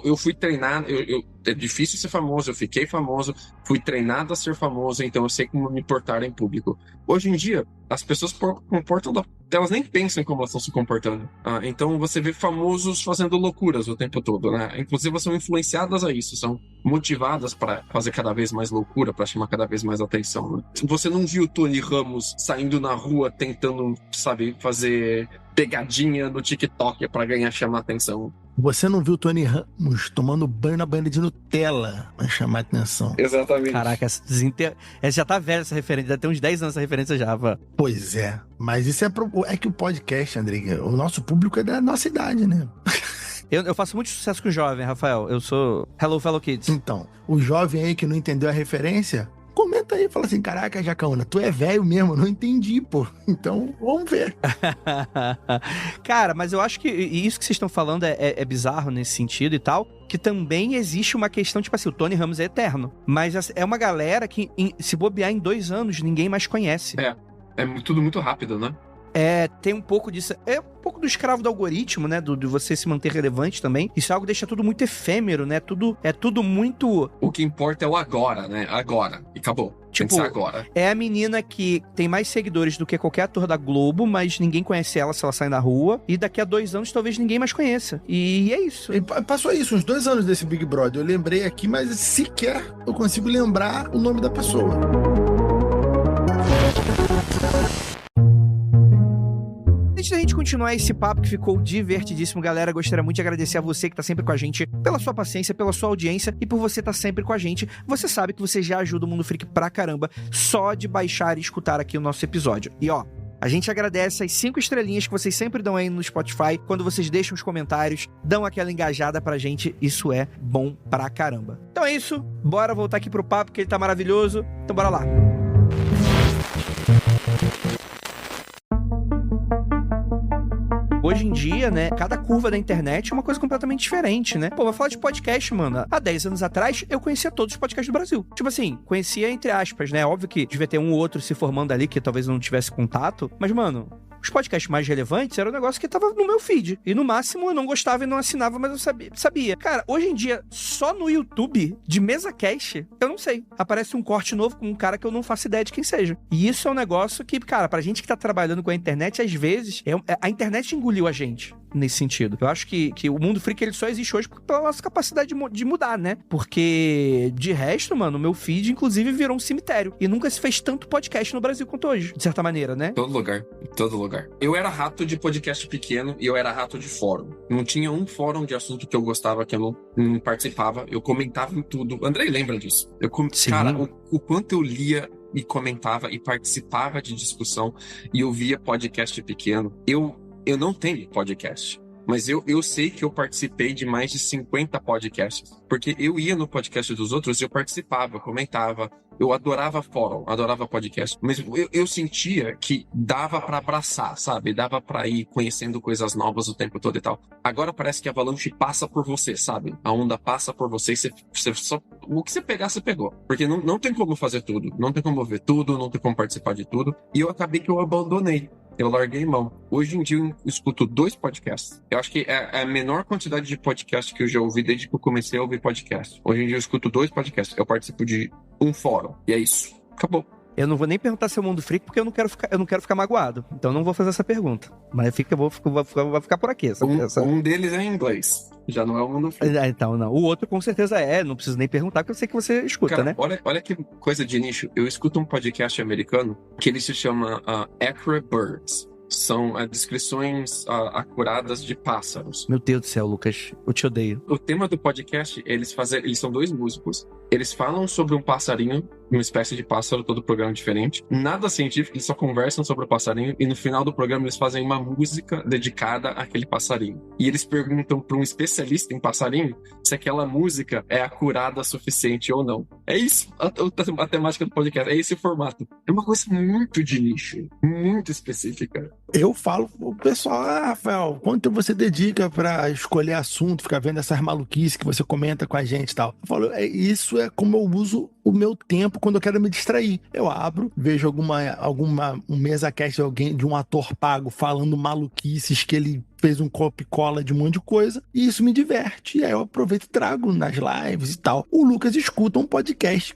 Eu fui treinado, é difícil ser famoso, eu fiquei famoso, fui treinado a ser famoso, então eu sei como me portar em público. Hoje em dia, as pessoas comportam, elas nem pensam em como elas estão se comportando. Então você vê famosos fazendo loucuras o tempo todo, né? Inclusive são influenciadas a isso, são motivadas para fazer cada vez mais loucura, para chamar cada vez mais atenção, né? Você não viu o Tony Ramos saindo na rua tentando, sabe, fazer pegadinha no TikTok para chamar atenção. Você não viu o Tony Ramos tomando banho na banheira de Nutella pra chamar atenção. Exatamente. Caraca, essa já tá velha essa referência, já tem uns 10 anos essa referência já, pô. Pois é, mas isso é que o podcast, André, o nosso público é da nossa idade, né? Eu faço muito sucesso com o jovem, Rafael. Eu sou Hello Fellow Kids. Então, o jovem aí que não entendeu a referência, comenta aí, fala assim, caraca, Jacaúna, tu é velho mesmo, não entendi, pô. Então, vamos ver. Cara, mas eu acho que isso que vocês estão falando é bizarro nesse sentido e tal, que também existe uma questão, tipo assim, o Tony Ramos é eterno, mas é uma galera que, se bobear em 2 anos, ninguém mais conhece. É tudo muito rápido, né? Tem um pouco disso. É um pouco do escravo do algoritmo, né? De você se manter relevante também. Isso é algo que deixa tudo muito efêmero, né? É tudo muito... O que importa é o agora, né? Agora. E acabou. Tipo, agora. É a menina que tem mais seguidores do que qualquer ator da Globo, mas ninguém conhece ela se ela sai na rua. E daqui a 2 anos talvez ninguém mais conheça. E é isso. E passou isso, uns 2 anos desse Big Brother. Eu lembrei aqui, mas sequer eu consigo lembrar o nome da pessoa. Antes da gente continuar esse papo que ficou divertidíssimo, galera, gostaria muito de agradecer a você que tá sempre com a gente, pela sua paciência, pela sua audiência e por você estar sempre com a gente. Você sabe que você já ajuda o Mundo Freak pra caramba só de baixar e escutar aqui o nosso episódio. E ó, a gente agradece as 5 estrelinhas que vocês sempre dão aí no Spotify, quando vocês deixam os comentários, dão aquela engajada pra gente, isso é bom pra caramba. Então é isso, bora voltar aqui pro papo que ele tá maravilhoso, então bora lá. dia, né, cada curva da internet é uma coisa completamente diferente, né? Pô, vai falar de podcast, mano. Há 10 anos atrás, eu conhecia todos os podcasts do Brasil. Tipo assim, conhecia entre aspas, né? Óbvio que devia ter um ou outro se formando ali que talvez eu não tivesse contato. Mas, mano, os podcasts mais relevantes era um negócio que tava no meu feed. E no máximo eu não gostava e não assinava, mas eu sabia. Cara, hoje em dia, só no YouTube, de MesaCast, eu não sei. Aparece um corte novo com um cara que eu não faço ideia de quem seja. E isso é um negócio que, cara, pra gente que tá trabalhando com a internet, às vezes, a internet engoliu a gente nesse sentido. Eu acho que o mundo freak, ele só existe hoje pela nossa capacidade de mudar, né? Porque, de resto, mano, o meu feed, inclusive, virou um cemitério. E nunca se fez tanto podcast no Brasil quanto hoje, de certa maneira, né? Todo lugar. Eu era rato de podcast pequeno e eu era rato de fórum. Não tinha um fórum de assunto que eu gostava, que eu não participava. Eu comentava em tudo. Andrei lembra disso. Cara, o quanto eu lia e comentava e participava de discussão e eu via podcast pequeno. Eu não tenho podcast. Mas eu sei que eu participei de mais de 50 podcasts. Porque eu ia no podcast dos outros e eu participava, eu comentava. Eu adorava fórum, adorava podcast. Mas eu sentia que dava pra abraçar, sabe? Dava pra ir conhecendo coisas novas o tempo todo e tal. Agora parece que a avalanche passa por você, sabe? A onda passa por você e você só... O que você pegar, você pegou. Porque não tem como fazer tudo. Não tem como ver tudo, não tem como participar de tudo. E eu acabei que eu abandonei. Eu larguei mão. Hoje em dia eu escuto 2 podcasts. Eu acho que é a menor quantidade de podcast que eu já ouvi desde que eu comecei a ouvir podcast. Hoje em dia eu escuto 2 podcasts. Eu participo de um fórum. E é isso. Acabou. Eu não vou nem perguntar se é o mundo freak, porque eu não quero ficar magoado. Então eu não vou fazer essa pergunta. Mas eu vou ficar por aqui. Um deles é em inglês. Já não é o mundo freak. Então, não. O outro com certeza não preciso nem perguntar, porque eu sei que você escuta, cara, né? Olha que coisa de nicho. Eu escuto um podcast americano que ele se chama Accurate Birds. São descrições acuradas de pássaros. Meu Deus do céu, Lucas. Eu te odeio. O tema do podcast, eles são 2 músicos. Eles falam sobre um passarinho, uma espécie de pássaro, todo programa diferente. Nada científico, eles só conversam sobre o passarinho. E no final do programa eles fazem uma música dedicada àquele passarinho. E eles perguntam para um especialista em passarinho se aquela música é acurada o suficiente ou não. É isso a temática do podcast. É esse o formato. É uma coisa muito de nicho, muito específica. Eu falo pro pessoal, Rafael, quanto você dedica pra escolher assunto, ficar vendo essas maluquices que você comenta com a gente e tal? Eu falo, isso é como eu uso o meu tempo quando eu quero me distrair. Eu abro, vejo um MesaCast de um ator pago falando maluquices que ele fez um copy-cola de um monte de coisa, e isso me diverte. E aí eu aproveito e trago nas lives e tal. O Lucas escuta um podcast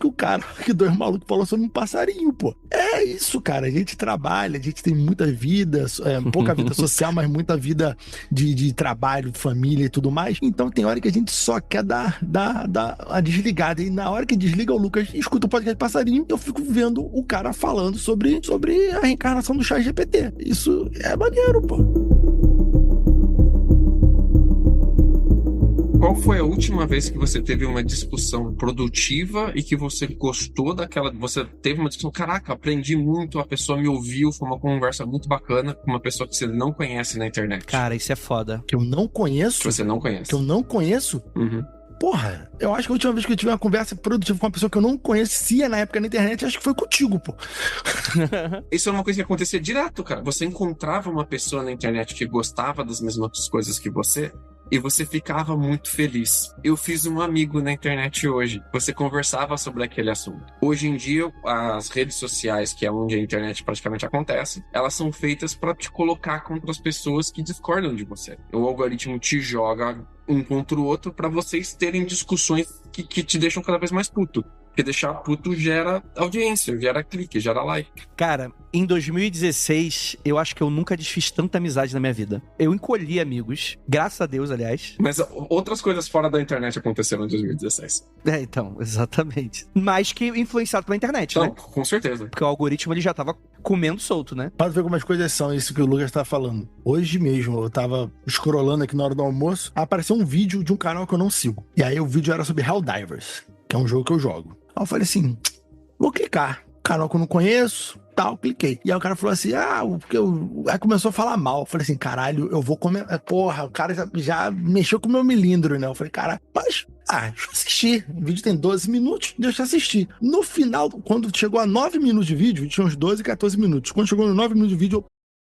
que 2 malucos falou sobre um passarinho, pô. É isso, cara. A gente trabalha, a gente tem muita vida, pouca vida social, mas muita vida de trabalho, família e tudo mais. Então tem hora que a gente só quer dar a desligada. E na hora que desliga o Lucas, escuta o podcast passarinho, eu fico vendo o cara falando sobre a reencarnação do ChatGPT. Isso é maneiro, pô. Qual foi a última vez que você teve uma discussão produtiva e que você gostou daquela... Você teve uma discussão, caraca, aprendi muito, a pessoa me ouviu, foi uma conversa muito bacana com uma pessoa que você não conhece na internet. Cara, isso é foda. Que eu não conheço? Que você não conhece. Que eu não conheço? Uhum. Porra, eu acho que a última vez que eu tive uma conversa produtiva com uma pessoa que eu não conhecia na época na internet, acho que foi contigo, pô. Isso é uma coisa que acontecia direto, cara. Você encontrava uma pessoa na internet que gostava das mesmas coisas que você e você ficava muito feliz. Eu fiz um amigo na internet hoje. Você conversava sobre aquele assunto. Hoje em dia, as redes sociais, que é onde a internet praticamente acontece, elas são feitas para te colocar contra as pessoas que discordam de você. O algoritmo te joga um contra o outro para vocês terem discussões que te deixam cada vez mais puto. Porque deixar puto gera audiência, gera clique, gera like. Cara, em 2016, eu acho que eu nunca desfiz tanta amizade na minha vida. Eu encolhi amigos, graças a Deus, aliás. Mas outras coisas fora da internet aconteceram em 2016. Então, exatamente. Mas que influenciado pela internet, Então, né? com certeza. Porque o algoritmo, ele já tava comendo solto, né? Para ver como as coisas são, isso que o Lucas tá falando. Hoje mesmo, eu tava scrollando aqui na hora do almoço, apareceu um vídeo de um canal que eu não sigo. E aí o vídeo era sobre Helldivers, que é um jogo que eu jogo. Aí eu falei assim, vou clicar. Canal que eu não conheço, tal, cliquei. E aí o cara falou assim, aí começou a falar mal. Eu falei assim, caralho, eu vou comer... Porra, o cara já mexeu com o meu milindro, né? Eu falei, cara, mas... deixa eu assistir. O vídeo tem 12 minutos, deixa eu assistir. No final, quando chegou a 9 minutos de vídeo, tinha uns 12, 14 minutos. Quando chegou nos 9 minutos de vídeo,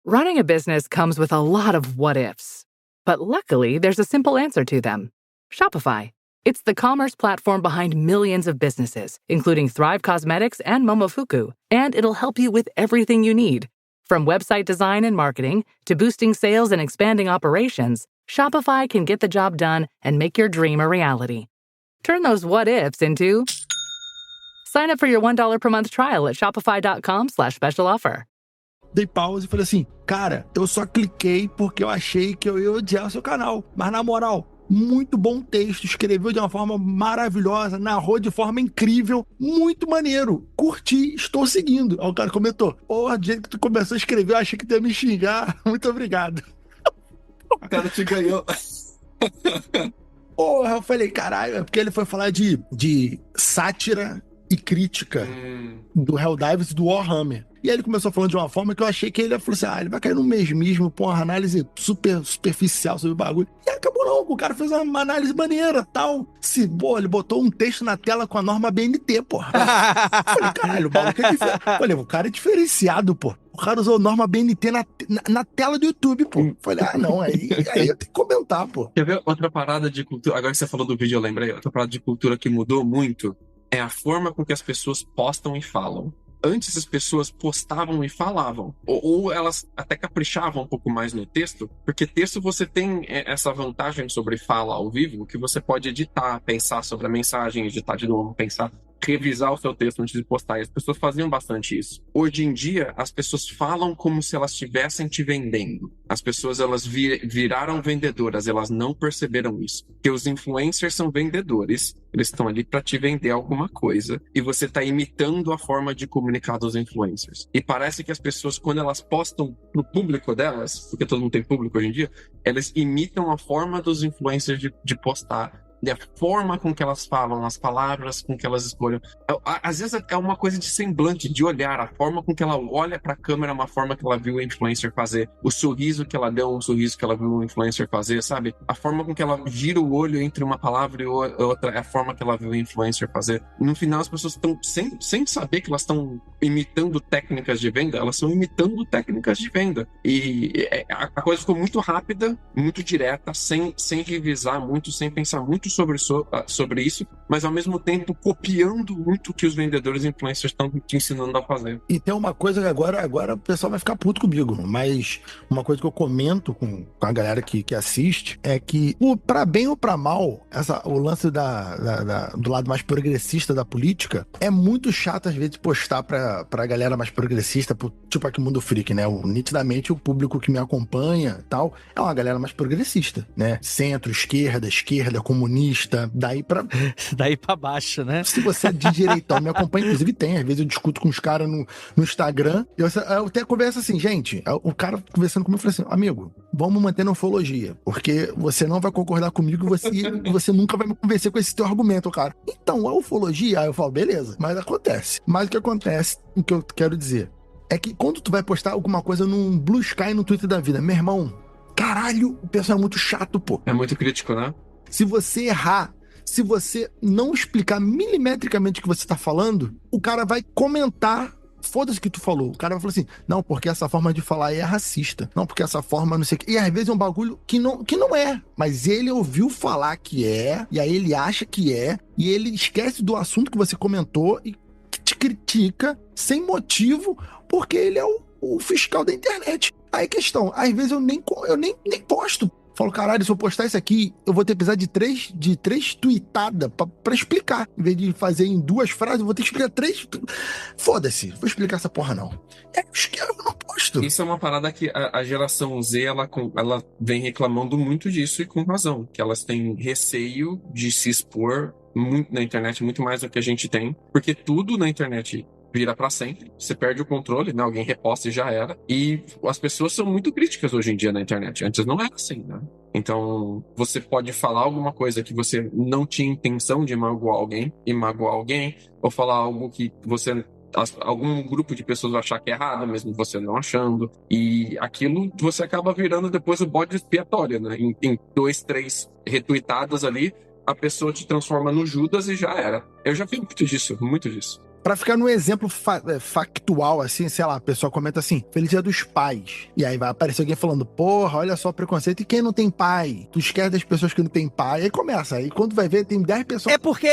eu Running a business comes with a lot of what ifs, but luckily there's a simple answer to them. Shopify. It's the commerce platform behind millions of businesses, including Thrive Cosmetics and Momofuku, and it'll help you with everything you need. From website design and marketing to boosting sales and expanding operations, Shopify can get the job done and make your dream a reality. Turn those what ifs into... Sign up for your $1 per month trial at shopify.com/special offer. Dei pausa e falei assim, cara, eu só cliquei porque eu achei que eu ia odiar o seu canal. Mas na moral, muito bom texto, escreveu de uma forma maravilhosa, narrou de forma incrível, muito maneiro. Curti, estou seguindo. Aí o cara comentou, porra, do jeito que tu começou a escrever, eu achei que tu ia me xingar. Muito obrigado. O cara te ganhou. Porra, eu falei, caralho, é porque ele foi falar de sátira e crítica do Helldivers e do Warhammer. E aí ele começou falando de uma forma que eu achei que ele falou assim, ele vai cair no mesmismo, porra, análise superficial sobre o bagulho. E acabou não, o cara fez uma análise maneira, tal. Ele botou um texto na tela com a norma BNT, porra. Eu falei, caralho, o maluco é diferente. Falei, o cara é diferenciado, pô. O cara usou norma BNT na tela do YouTube, pô. Falei, não, aí eu tenho que comentar, pô. Quer ver outra parada de cultura? Agora que você falou do vídeo, eu lembrei. Outra parada de cultura que mudou muito é a forma com que as pessoas postam e falam. Antes as pessoas postavam e falavam, ou elas até caprichavam um pouco mais no texto, porque texto você tem essa vantagem sobre fala ao vivo, que você pode editar, pensar sobre a mensagem, editar de novo, pensar, revisar o seu texto antes de postar, e as pessoas faziam bastante isso. Hoje em dia, as pessoas falam como se elas estivessem te vendendo. As pessoas, elas viraram vendedoras, elas não perceberam isso. Porque os influencers são vendedores, eles estão ali para te vender alguma coisa, e você está imitando a forma de comunicar dos influencers. E parece que as pessoas, quando elas postam pro público delas, porque todo mundo tem público hoje em dia, elas imitam a forma dos influencers de postar, e a forma com que elas falam, as palavras com que elas escolhem. Às vezes é uma coisa de semblante, de olhar, a forma com que ela olha pra câmera, uma forma que ela viu o influencer fazer, o sorriso que ela deu, um sorriso que ela viu o influencer fazer, sabe? A forma com que ela gira o olho entre uma palavra e outra é a forma que ela viu o influencer fazer. E no final as pessoas estão, sem saber que elas estão imitando técnicas de venda, elas estão imitando técnicas de venda. E a coisa ficou muito rápida, muito direta, sem revisar muito, sem pensar muito sobre isso, mas ao mesmo tempo copiando muito o que os vendedores e influencers estão te ensinando a fazer. E tem uma coisa que agora o pessoal vai ficar puto comigo, mas uma coisa que eu comento com a galera que assiste é que, pra bem ou pra mal, o lance do lado mais progressista da política é muito chato às vezes postar pra galera mais progressista, tipo aqui Mundo Freak, né? Nitidamente o público que me acompanha e tal é uma galera mais progressista, né? Centro, esquerda, comunista, daí pra baixo, né? Se você é de direitão, me acompanha, inclusive às vezes eu discuto com os caras no Instagram, eu até converso assim, gente, o cara conversando comigo, eu falei assim, amigo, vamos manter na ufologia, porque você não vai concordar comigo e você nunca vai me convencer com esse teu argumento, cara. Então, a ufologia, aí eu falo, beleza, mas acontece. Mas o que acontece, o que eu quero dizer, é que quando tu vai postar alguma coisa num Blue Sky no Twitter da vida, meu irmão, caralho, o pessoal é muito chato, pô. É muito crítico, né? Se você errar, se você não explicar milimetricamente o que você tá falando, o cara vai comentar, foda-se o que tu falou. O cara vai falar assim, não, porque essa forma de falar é racista. Não, porque essa forma não sei o que. E às vezes é um bagulho que não é. Mas ele ouviu falar que é, e aí ele acha que é, e ele esquece do assunto que você comentou e te critica sem motivo, porque ele é o fiscal da internet. Aí questão, às vezes eu nem posto. Falo, caralho, se eu postar isso aqui, eu vou ter que precisar de três tweetadas pra explicar. Em vez de fazer em 2 frases, eu vou ter que explicar 3. Foda-se, vou explicar essa porra não. Eu não posto. Isso é uma parada que a geração Z, ela vem reclamando muito disso e com razão. Que elas têm receio de se expor muito na internet, muito mais do que a gente tem. Porque tudo na internet vira pra sempre, você perde o controle, né? Alguém reposta e já era. E as pessoas são muito críticas hoje em dia na internet. Antes não era assim, né? Então, você pode falar alguma coisa que você não tinha intenção de magoar alguém, e magoar alguém, ou falar algo que algum grupo de pessoas vai achar que é errado, mesmo você não achando. E aquilo você acaba virando depois o bode expiatório, né? Em 2, 3 retuitadas ali, a pessoa te transforma no Judas e já era. Eu já vi muito disso, muito disso. Pra ficar num exemplo factual, assim, sei lá, a pessoa comenta assim, Feliz Dia dos Pais. E aí vai aparecer alguém falando, porra, olha só o preconceito. E quem não tem pai? Tu esquece das pessoas que não tem pai. Aí começa. Aí quando vai ver, tem 10 pessoas. É porque...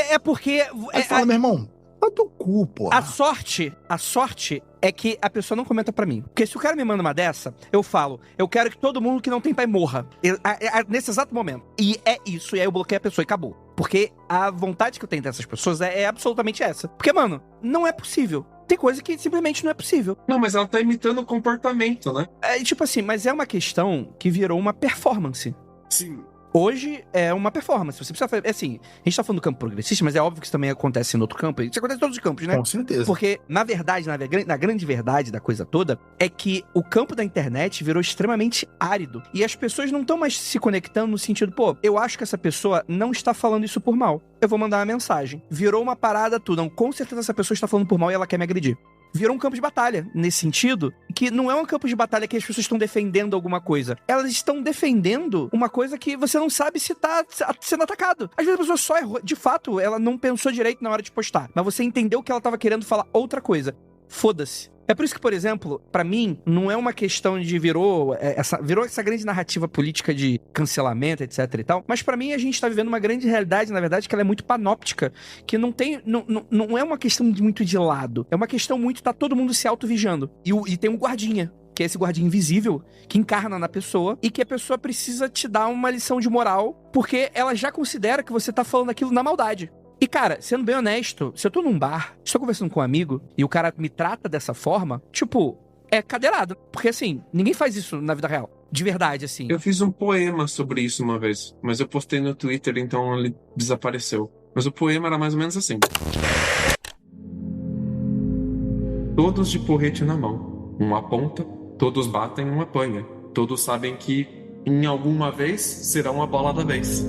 Aí fala, meu irmão, tá teu cu, porra. A sorte é que a pessoa não comenta pra mim. Porque se o cara me manda uma dessa, eu falo, eu quero que todo mundo que não tem pai morra. Nesse exato momento. E é isso, e aí eu bloqueio a pessoa e acabou. Porque a vontade que eu tenho dessas pessoas é absolutamente essa. Porque, mano, não é possível. Tem coisa que simplesmente não é possível. Não, mas ela tá imitando o comportamento, né? É tipo assim, mas é uma questão que virou uma performance. Sim. Hoje é uma performance. Você precisa fazer. Assim, a gente tá falando do campo progressista, mas é óbvio que isso também acontece em outro campo. Isso acontece em todos os campos, né? Com certeza. Porque, na verdade, na grande verdade da coisa toda, é que o campo da internet virou extremamente árido. E as pessoas não estão mais se conectando no sentido, pô, eu acho que essa pessoa não está falando isso por mal. Eu vou mandar uma mensagem. Virou uma parada, tu não, com certeza essa pessoa está falando por mal e ela quer me agredir. Virou um campo de batalha, nesse sentido, que não é um campo de batalha que as pessoas estão defendendo alguma coisa. Elas estão defendendo uma coisa que você não sabe se tá sendo atacado. Às vezes a pessoa só errou, de fato, ela não pensou direito na hora de postar, mas você entendeu que ela tava querendo falar outra coisa. Foda-se. É por isso que, por exemplo, pra mim, não é uma questão de virou essa grande narrativa política de cancelamento, etc e tal, mas pra mim a gente tá vivendo uma grande realidade, na verdade, que ela é muito panóptica, que não é uma questão muito de lado, é uma questão muito, tá todo mundo se auto-vigiando. E tem um guardinha, que é esse guardinha invisível, que encarna na pessoa, e que a pessoa precisa te dar uma lição de moral, porque ela já considera que você tá falando aquilo na maldade. E, cara, sendo bem honesto, se eu tô num bar, estou conversando com um amigo, e o cara me trata dessa forma, tipo, é cadeirado. Porque, assim, ninguém faz isso na vida real. De verdade, assim. Eu fiz um poema sobre isso uma vez, mas eu postei no Twitter, então ele desapareceu. Mas o poema era mais ou menos assim. Todos de porrete na mão. Um aponta, todos batem, um apanha. Todos sabem que, em alguma vez, será uma bola da vez.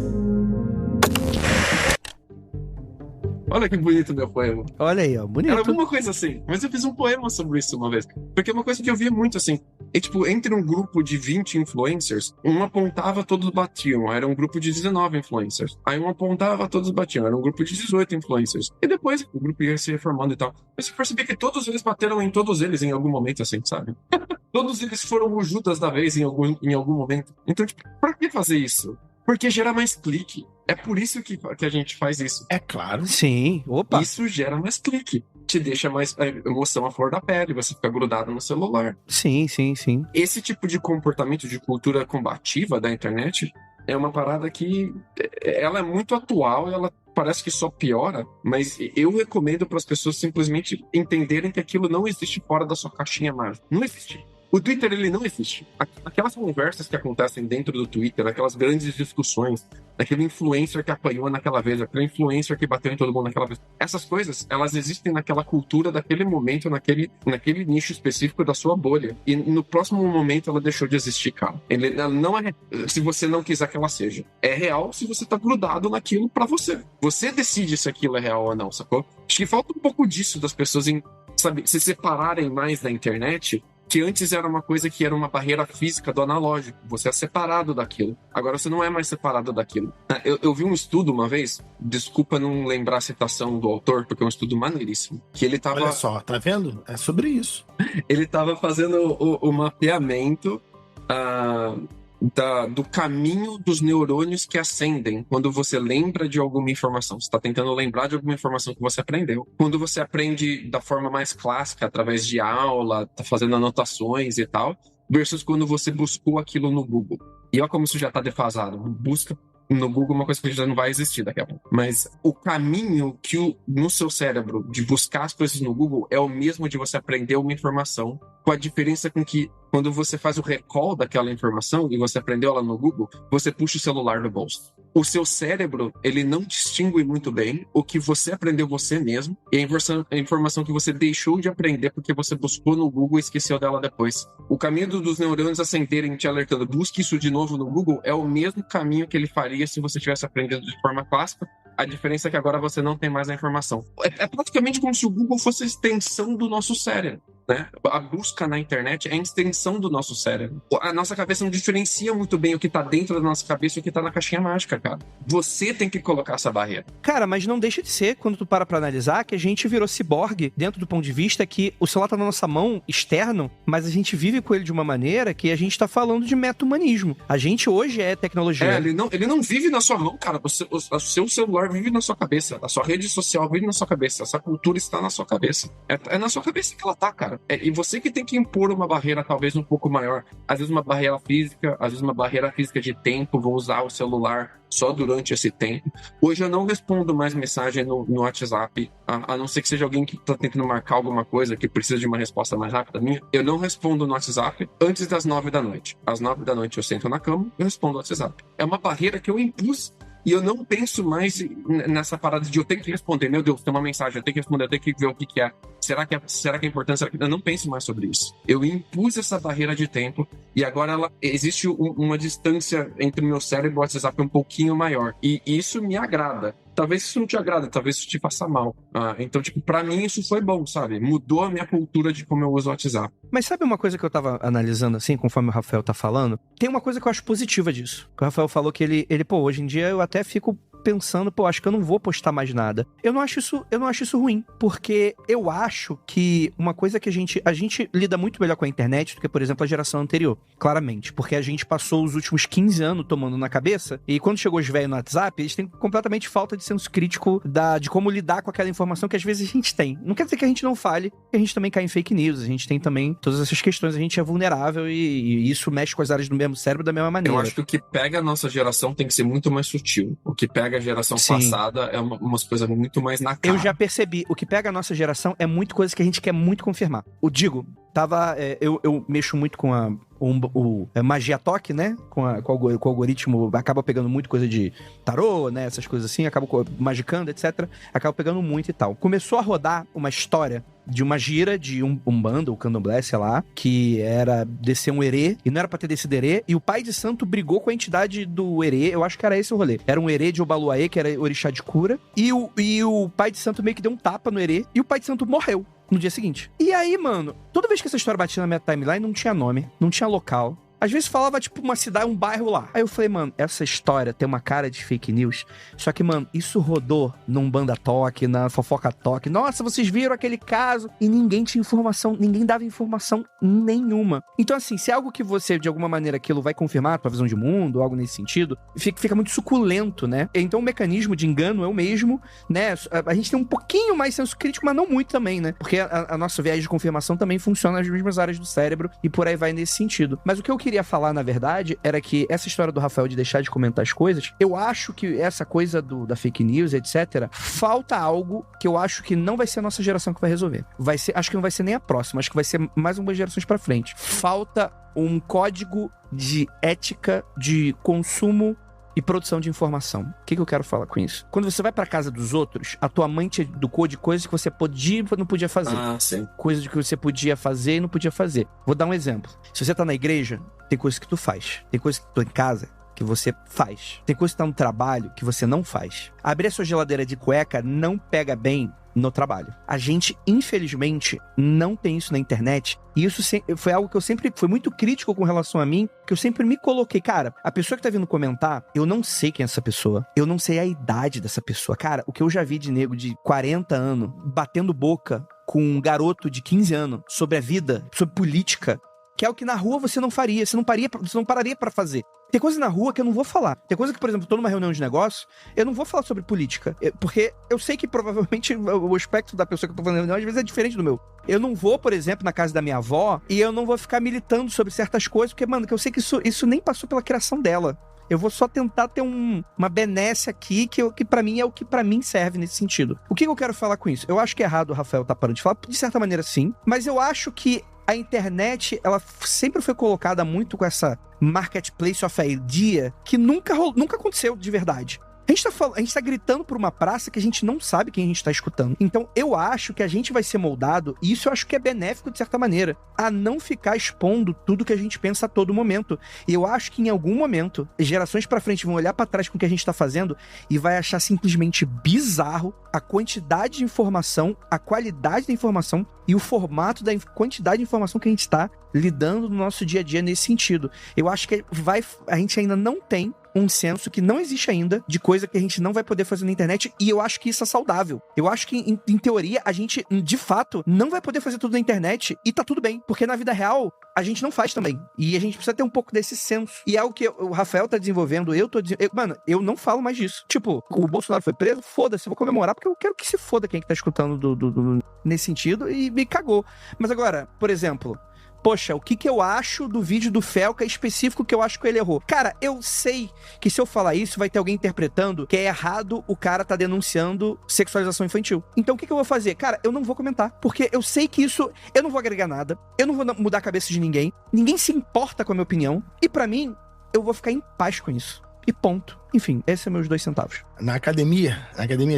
Olha que bonito meu poema. Olha aí, ó, bonito. Era alguma coisa assim, mas eu fiz um poema sobre isso uma vez. Porque é uma coisa que eu via muito assim. E, tipo, entre um grupo de 20 influencers, um apontava, todos batiam. Era um grupo de 19 influencers. Aí um apontava, todos batiam. Era um grupo de 18 influencers. E depois o grupo ia se reformando e tal. Mas eu percebi que todos eles bateram em todos eles em algum momento, assim, sabe? Todos eles foram o Judas da vez em algum momento. Então, tipo, pra que fazer isso? Porque gera mais clique. É por isso que a gente faz isso. É claro. Sim, opa. Isso gera mais clique. Te deixa mais emoção à flor da pele. Você fica grudado no celular. Sim, sim, sim. Esse tipo de comportamento de cultura combativa da internet é uma parada que ela é muito atual, ela parece que só piora, mas eu recomendo para as pessoas simplesmente entenderem que aquilo não existe fora da sua caixinha mágica. Não existe. O Twitter, ele não existe. Aquelas conversas que acontecem dentro do Twitter, aquelas grandes discussões, aquele influencer que apanhou naquela vez, aquele influencer que bateu em todo mundo naquela vez. Essas coisas, elas existem naquela cultura, daquele momento, naquele nicho específico da sua bolha. E no próximo momento ela deixou de existir, cara. Ela não é se você não quiser que ela seja. É real se você tá grudado naquilo pra você. Você decide se aquilo é real ou não, sacou? Acho que falta um pouco disso das pessoas se separarem mais da internet, que antes era uma coisa que era uma barreira física do analógico. Você é separado daquilo. Agora você não é mais separado daquilo. Eu vi um estudo uma vez, desculpa não lembrar a citação do autor, porque é um estudo maneiríssimo, que ele tava... Olha só, tá vendo? É sobre isso. Ele tava fazendo o mapeamento do caminho dos neurônios que acendem quando você lembra de alguma informação. Você está tentando lembrar de alguma informação que você aprendeu. Quando você aprende da forma mais clássica, através de aula, tá fazendo anotações e tal, versus quando você buscou aquilo no Google. E olha como isso já está defasado. Busca no Google uma coisa que já não vai existir daqui a pouco. Mas o caminho no seu cérebro de buscar as coisas no Google é o mesmo de você aprender uma informação, com a diferença com que quando você faz o recall daquela informação e você aprendeu ela no Google, você puxa o celular do bolso. O seu cérebro, ele não distingue muito bem o que você aprendeu você mesmo e a informação que você deixou de aprender porque você buscou no Google e esqueceu dela depois. O caminho dos neurônios acenderem te alertando, busque isso de novo no Google, é o mesmo caminho que ele faria se você tivesse aprendido de forma clássica. A diferença é que agora você não tem mais a informação. É praticamente como se o Google fosse a extensão do nosso cérebro. né? A busca na internet é a extensão do nosso cérebro. A nossa cabeça não diferencia muito bem o que tá dentro da nossa cabeça e o que tá na caixinha mágica, cara. Você tem que colocar essa barreira. Cara, mas não deixa de ser, quando tu para pra analisar, que a gente virou ciborgue dentro do ponto de vista que o celular tá na nossa mão, externo, mas a gente vive com ele de uma maneira que a gente tá falando de meta-humanismo. A gente hoje é tecnologia. Ele não vive na sua mão, cara. O seu celular vive na sua cabeça. A sua rede social vive na sua cabeça. Essa cultura está na sua cabeça. É na sua cabeça que ela tá, cara. E você que tem que impor uma barreira talvez um pouco maior. Às vezes uma barreira física, às vezes uma barreira física de tempo. Vou usar o celular só durante esse tempo. Hoje eu não respondo mais mensagem no WhatsApp, a não ser que seja alguém que tá tentando marcar alguma coisa, que precisa de uma resposta mais rápida minha. Eu não respondo no WhatsApp antes das 9 da noite. Às 9 da noite eu sento na cama e respondo no WhatsApp. É uma barreira que eu impus e eu não penso mais nessa parada de eu tenho que responder. Meu Deus, tem uma mensagem, eu tenho que responder, eu tenho que ver o que é. Será que é importante? Eu não penso mais sobre isso. Eu impus essa barreira de tempo e agora existe uma distância entre o meu cérebro e o WhatsApp um pouquinho maior. E isso me agrada. Talvez isso não te agrada, talvez isso te faça mal. Então, pra mim isso foi bom, sabe? Mudou a minha cultura de como eu uso o WhatsApp. Mas sabe uma coisa que eu tava analisando, assim, conforme o Rafael tá falando? Tem uma coisa que eu acho positiva disso. O Rafael falou que ele hoje em dia eu até fico pensando, acho que eu não vou postar mais nada. Eu não acho isso ruim, porque eu acho que uma coisa que a gente lida muito melhor com a internet do que, por exemplo, a geração anterior, claramente, porque a gente passou os últimos 15 anos tomando na cabeça, e quando chegou os velhos no WhatsApp, eles têm completamente falta de senso crítico de como lidar com aquela informação que às vezes a gente tem. Não quer dizer que a gente não fale, que a gente também cai em fake news, a gente tem também todas essas questões, a gente é vulnerável e isso mexe com as áreas do mesmo cérebro da mesma maneira. Eu acho que o que pega a nossa geração tem que ser muito mais sutil. O que pega a geração passada é umas coisas muito mais na cara. Eu já percebi, o que pega a nossa geração é muito coisa que a gente quer muito confirmar. O Digo, eu mexo muito com Magia Toque, né? Com o algoritmo, acaba pegando muito coisa de tarô, né? Essas coisas assim, acaba magicando, etc. Acaba pegando muito e tal. Começou a rodar uma história de uma gira de Umbanda ou Candomblé, sei lá, que era descer um herê, e não era pra ter descido herê, e o pai de santo brigou com a entidade do herê, eu acho que era esse o rolê. Era um herê de Obaluaê, que era orixá de cura, e o pai de santo meio que deu um tapa no herê, e o pai de santo morreu no dia seguinte. E aí, mano, toda vez que essa história batia na minha timeline, não tinha nome, não tinha local. Às vezes falava, tipo, uma cidade, um bairro lá. Aí eu falei, mano, essa história tem uma cara de fake news. Só que, mano, isso rodou num Banda Toque, na Fofoca Toque. Nossa, vocês viram aquele caso? E ninguém tinha informação, ninguém dava informação nenhuma. Então, assim, se é algo que você, de alguma maneira, aquilo vai confirmar a tua visão de mundo, algo nesse sentido, fica muito suculento, né? Então o mecanismo de engano é o mesmo, né? A gente tem um pouquinho mais senso crítico, mas não muito também, né? Porque a nossa viagem de confirmação também funciona nas mesmas áreas do cérebro e por aí vai nesse sentido. Mas o que eu queria falar, na verdade, era que essa história do Rafael de deixar de comentar as coisas, eu acho que essa coisa da fake news, etc., falta algo que eu acho que não vai ser a nossa geração que vai resolver. Acho que não vai ser nem a próxima, acho que vai ser mais umas gerações pra frente. Falta um código de ética de consumo e produção de informação. O que eu quero falar com isso? Quando você vai pra casa dos outros, a tua mãe te educou de coisas que você podia e não podia fazer. Sim. Coisas que você podia fazer e não podia fazer. Vou dar um exemplo. Se você tá na igreja, tem coisas que tu faz. Tem coisas que tu tá em casa que você faz. Tem coisas que tá no trabalho que você não faz. Abrir a sua geladeira de cueca não pega bem no trabalho. A gente, infelizmente, não tem isso na internet. E isso foi algo que eu sempre fui muito crítico com relação a mim, que eu sempre me coloquei. Cara, a pessoa que tá vindo comentar, eu não sei quem é essa pessoa. Eu não sei a idade dessa pessoa. Cara, o que eu já vi de nego de 40 anos batendo boca com um garoto de 15 anos sobre a vida, sobre política, que é o que na rua você não faria, você não pararia pra fazer. Tem coisa na rua que eu não vou falar. Tem coisa que, por exemplo, eu tô numa reunião de negócio, eu não vou falar sobre política. Porque eu sei que provavelmente o aspecto da pessoa que eu tô falando na reunião, às vezes é diferente do meu. Eu não vou, por exemplo, na casa da minha avó, e eu não vou ficar militando sobre certas coisas, porque, mano, que eu sei que isso nem passou pela criação dela. Eu vou só tentar ter uma benesse aqui, que pra mim é o que pra mim serve nesse sentido. O que eu quero falar com isso? Eu acho que é errado o Rafael tá parando de falar, de certa maneira sim, mas eu acho que a internet, ela sempre foi colocada muito com essa marketplace of idea que nunca aconteceu de verdade. A gente tá gritando por uma praça que a gente não sabe quem a gente tá escutando. Então, eu acho que a gente vai ser moldado, e isso eu acho que é benéfico de certa maneira, a não ficar expondo tudo que a gente pensa a todo momento. E eu acho que em algum momento, gerações pra frente vão olhar pra trás com o que a gente tá fazendo e vai achar simplesmente bizarro a quantidade de informação, a qualidade da informação e o formato da quantidade de informação que a gente tá lidando no nosso dia a dia nesse sentido. Eu acho que a gente ainda não tem um senso que não existe ainda de coisa que a gente não vai poder fazer na internet, e eu acho que isso é saudável. Eu acho que, em teoria, a gente, de fato, não vai poder fazer tudo na internet e tá tudo bem, porque na vida real, a gente não faz também. E a gente precisa ter um pouco desse senso. E é o que o Rafael tá desenvolvendo, mano, eu não falo mais disso. Tipo, o Bolsonaro foi preso, foda-se, eu vou comemorar, porque eu quero que se foda quem que tá escutando nesse sentido, e me cagou. Mas agora, por exemplo, poxa, o que eu acho do vídeo do Felca específico que eu acho que ele errou? Cara, eu sei que se eu falar isso, vai ter alguém interpretando que é errado o cara tá denunciando sexualização infantil. Então o que eu vou fazer? Cara, eu não vou comentar, porque eu sei que isso, eu não vou agregar nada, eu não vou mudar a cabeça de ninguém se importa com a minha opinião, e pra mim, eu vou ficar em paz com isso. E ponto. Enfim, esses são meus 2 centavos. Na academia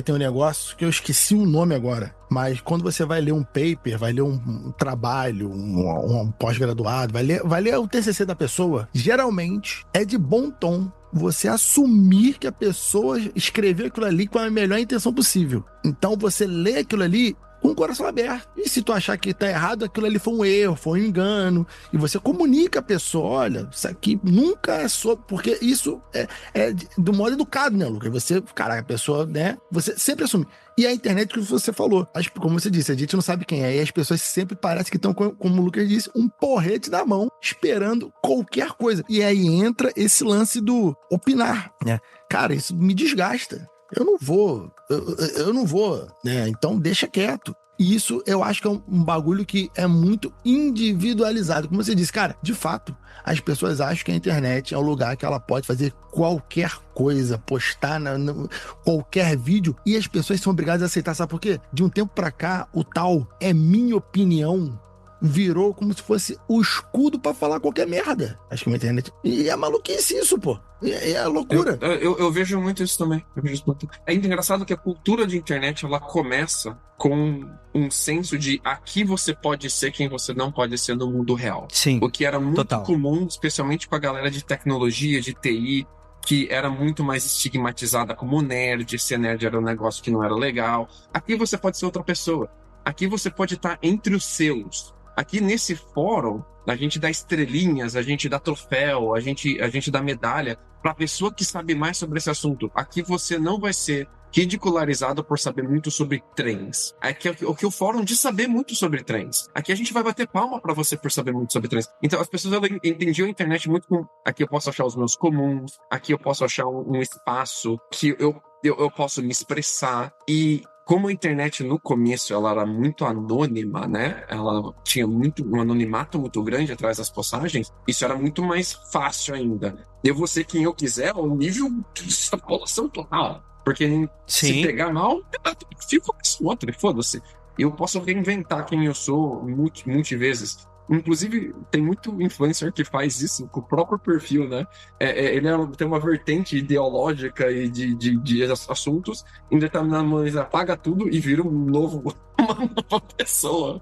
tem um negócio que eu esqueci o nome agora, mas quando você vai ler um paper, vai ler um trabalho, um pós-graduado, vai ler o TCC da pessoa, geralmente é de bom tom você assumir que a pessoa escreveu aquilo ali com a melhor intenção possível. Então você lê aquilo ali com o coração aberto. E se tu achar que tá errado, aquilo ali foi um erro, foi um engano, e você comunica a pessoa, olha, isso aqui nunca é sobre, porque isso é do modo educado, né, Lucas? Você, cara, a pessoa, né, você sempre assume. E a internet que você falou, como você disse, a gente não sabe quem é, e as pessoas sempre parecem que estão, como o Lucas disse, um porrete na mão, esperando qualquer coisa. E aí entra esse lance do opinar, né? Cara, isso me desgasta. Eu não vou, né? Então deixa quieto. E isso eu acho que é um bagulho que é muito individualizado. Como você disse, cara, de fato, as pessoas acham que a internet é um lugar que ela pode fazer qualquer coisa, postar qualquer vídeo, e as pessoas são obrigadas a aceitar. Sabe por quê? De um tempo pra cá, o tal é minha opinião virou como se fosse o escudo pra falar qualquer merda. Acho que a internet... E é maluquice isso, pô. É loucura. Eu vejo muito isso também. É engraçado que a cultura de internet, ela começa com um senso de aqui você pode ser quem você não pode ser no mundo real. Sim, o que era muito total. comum, especialmente com a galera de tecnologia, de TI, que era muito mais estigmatizada como nerd. Ser nerd era um negócio que não era legal. Aqui você pode ser outra pessoa. Aqui você pode estar entre os seus. Aqui nesse fórum, a gente dá estrelinhas, a gente dá troféu, a gente dá medalha para a pessoa que sabe mais sobre esse assunto. Aqui você não vai ser ridicularizado por saber muito sobre trens. Aqui é o que o fórum diz saber muito sobre trens. Aqui a gente vai bater palma para você por saber muito sobre trens. Então as pessoas entendiam a internet muito com... Aqui eu posso achar os meus comuns, aqui eu posso achar um espaço que eu posso me expressar. E como a internet no começo ela era muito anônima, né? Ela tinha um anonimato muito grande atrás das postagens. Isso era muito mais fácil ainda. Eu vou ser quem eu quiser ao nível de extrapolação total. Porque se pegar mal, fica com outro, foda-se. Eu posso reinventar quem eu sou muitas vezes. Inclusive, tem muito influencer que faz isso com o próprio perfil, né? Ele tem uma vertente ideológica e de assuntos, em determinado momento apaga tudo e vira uma nova pessoa.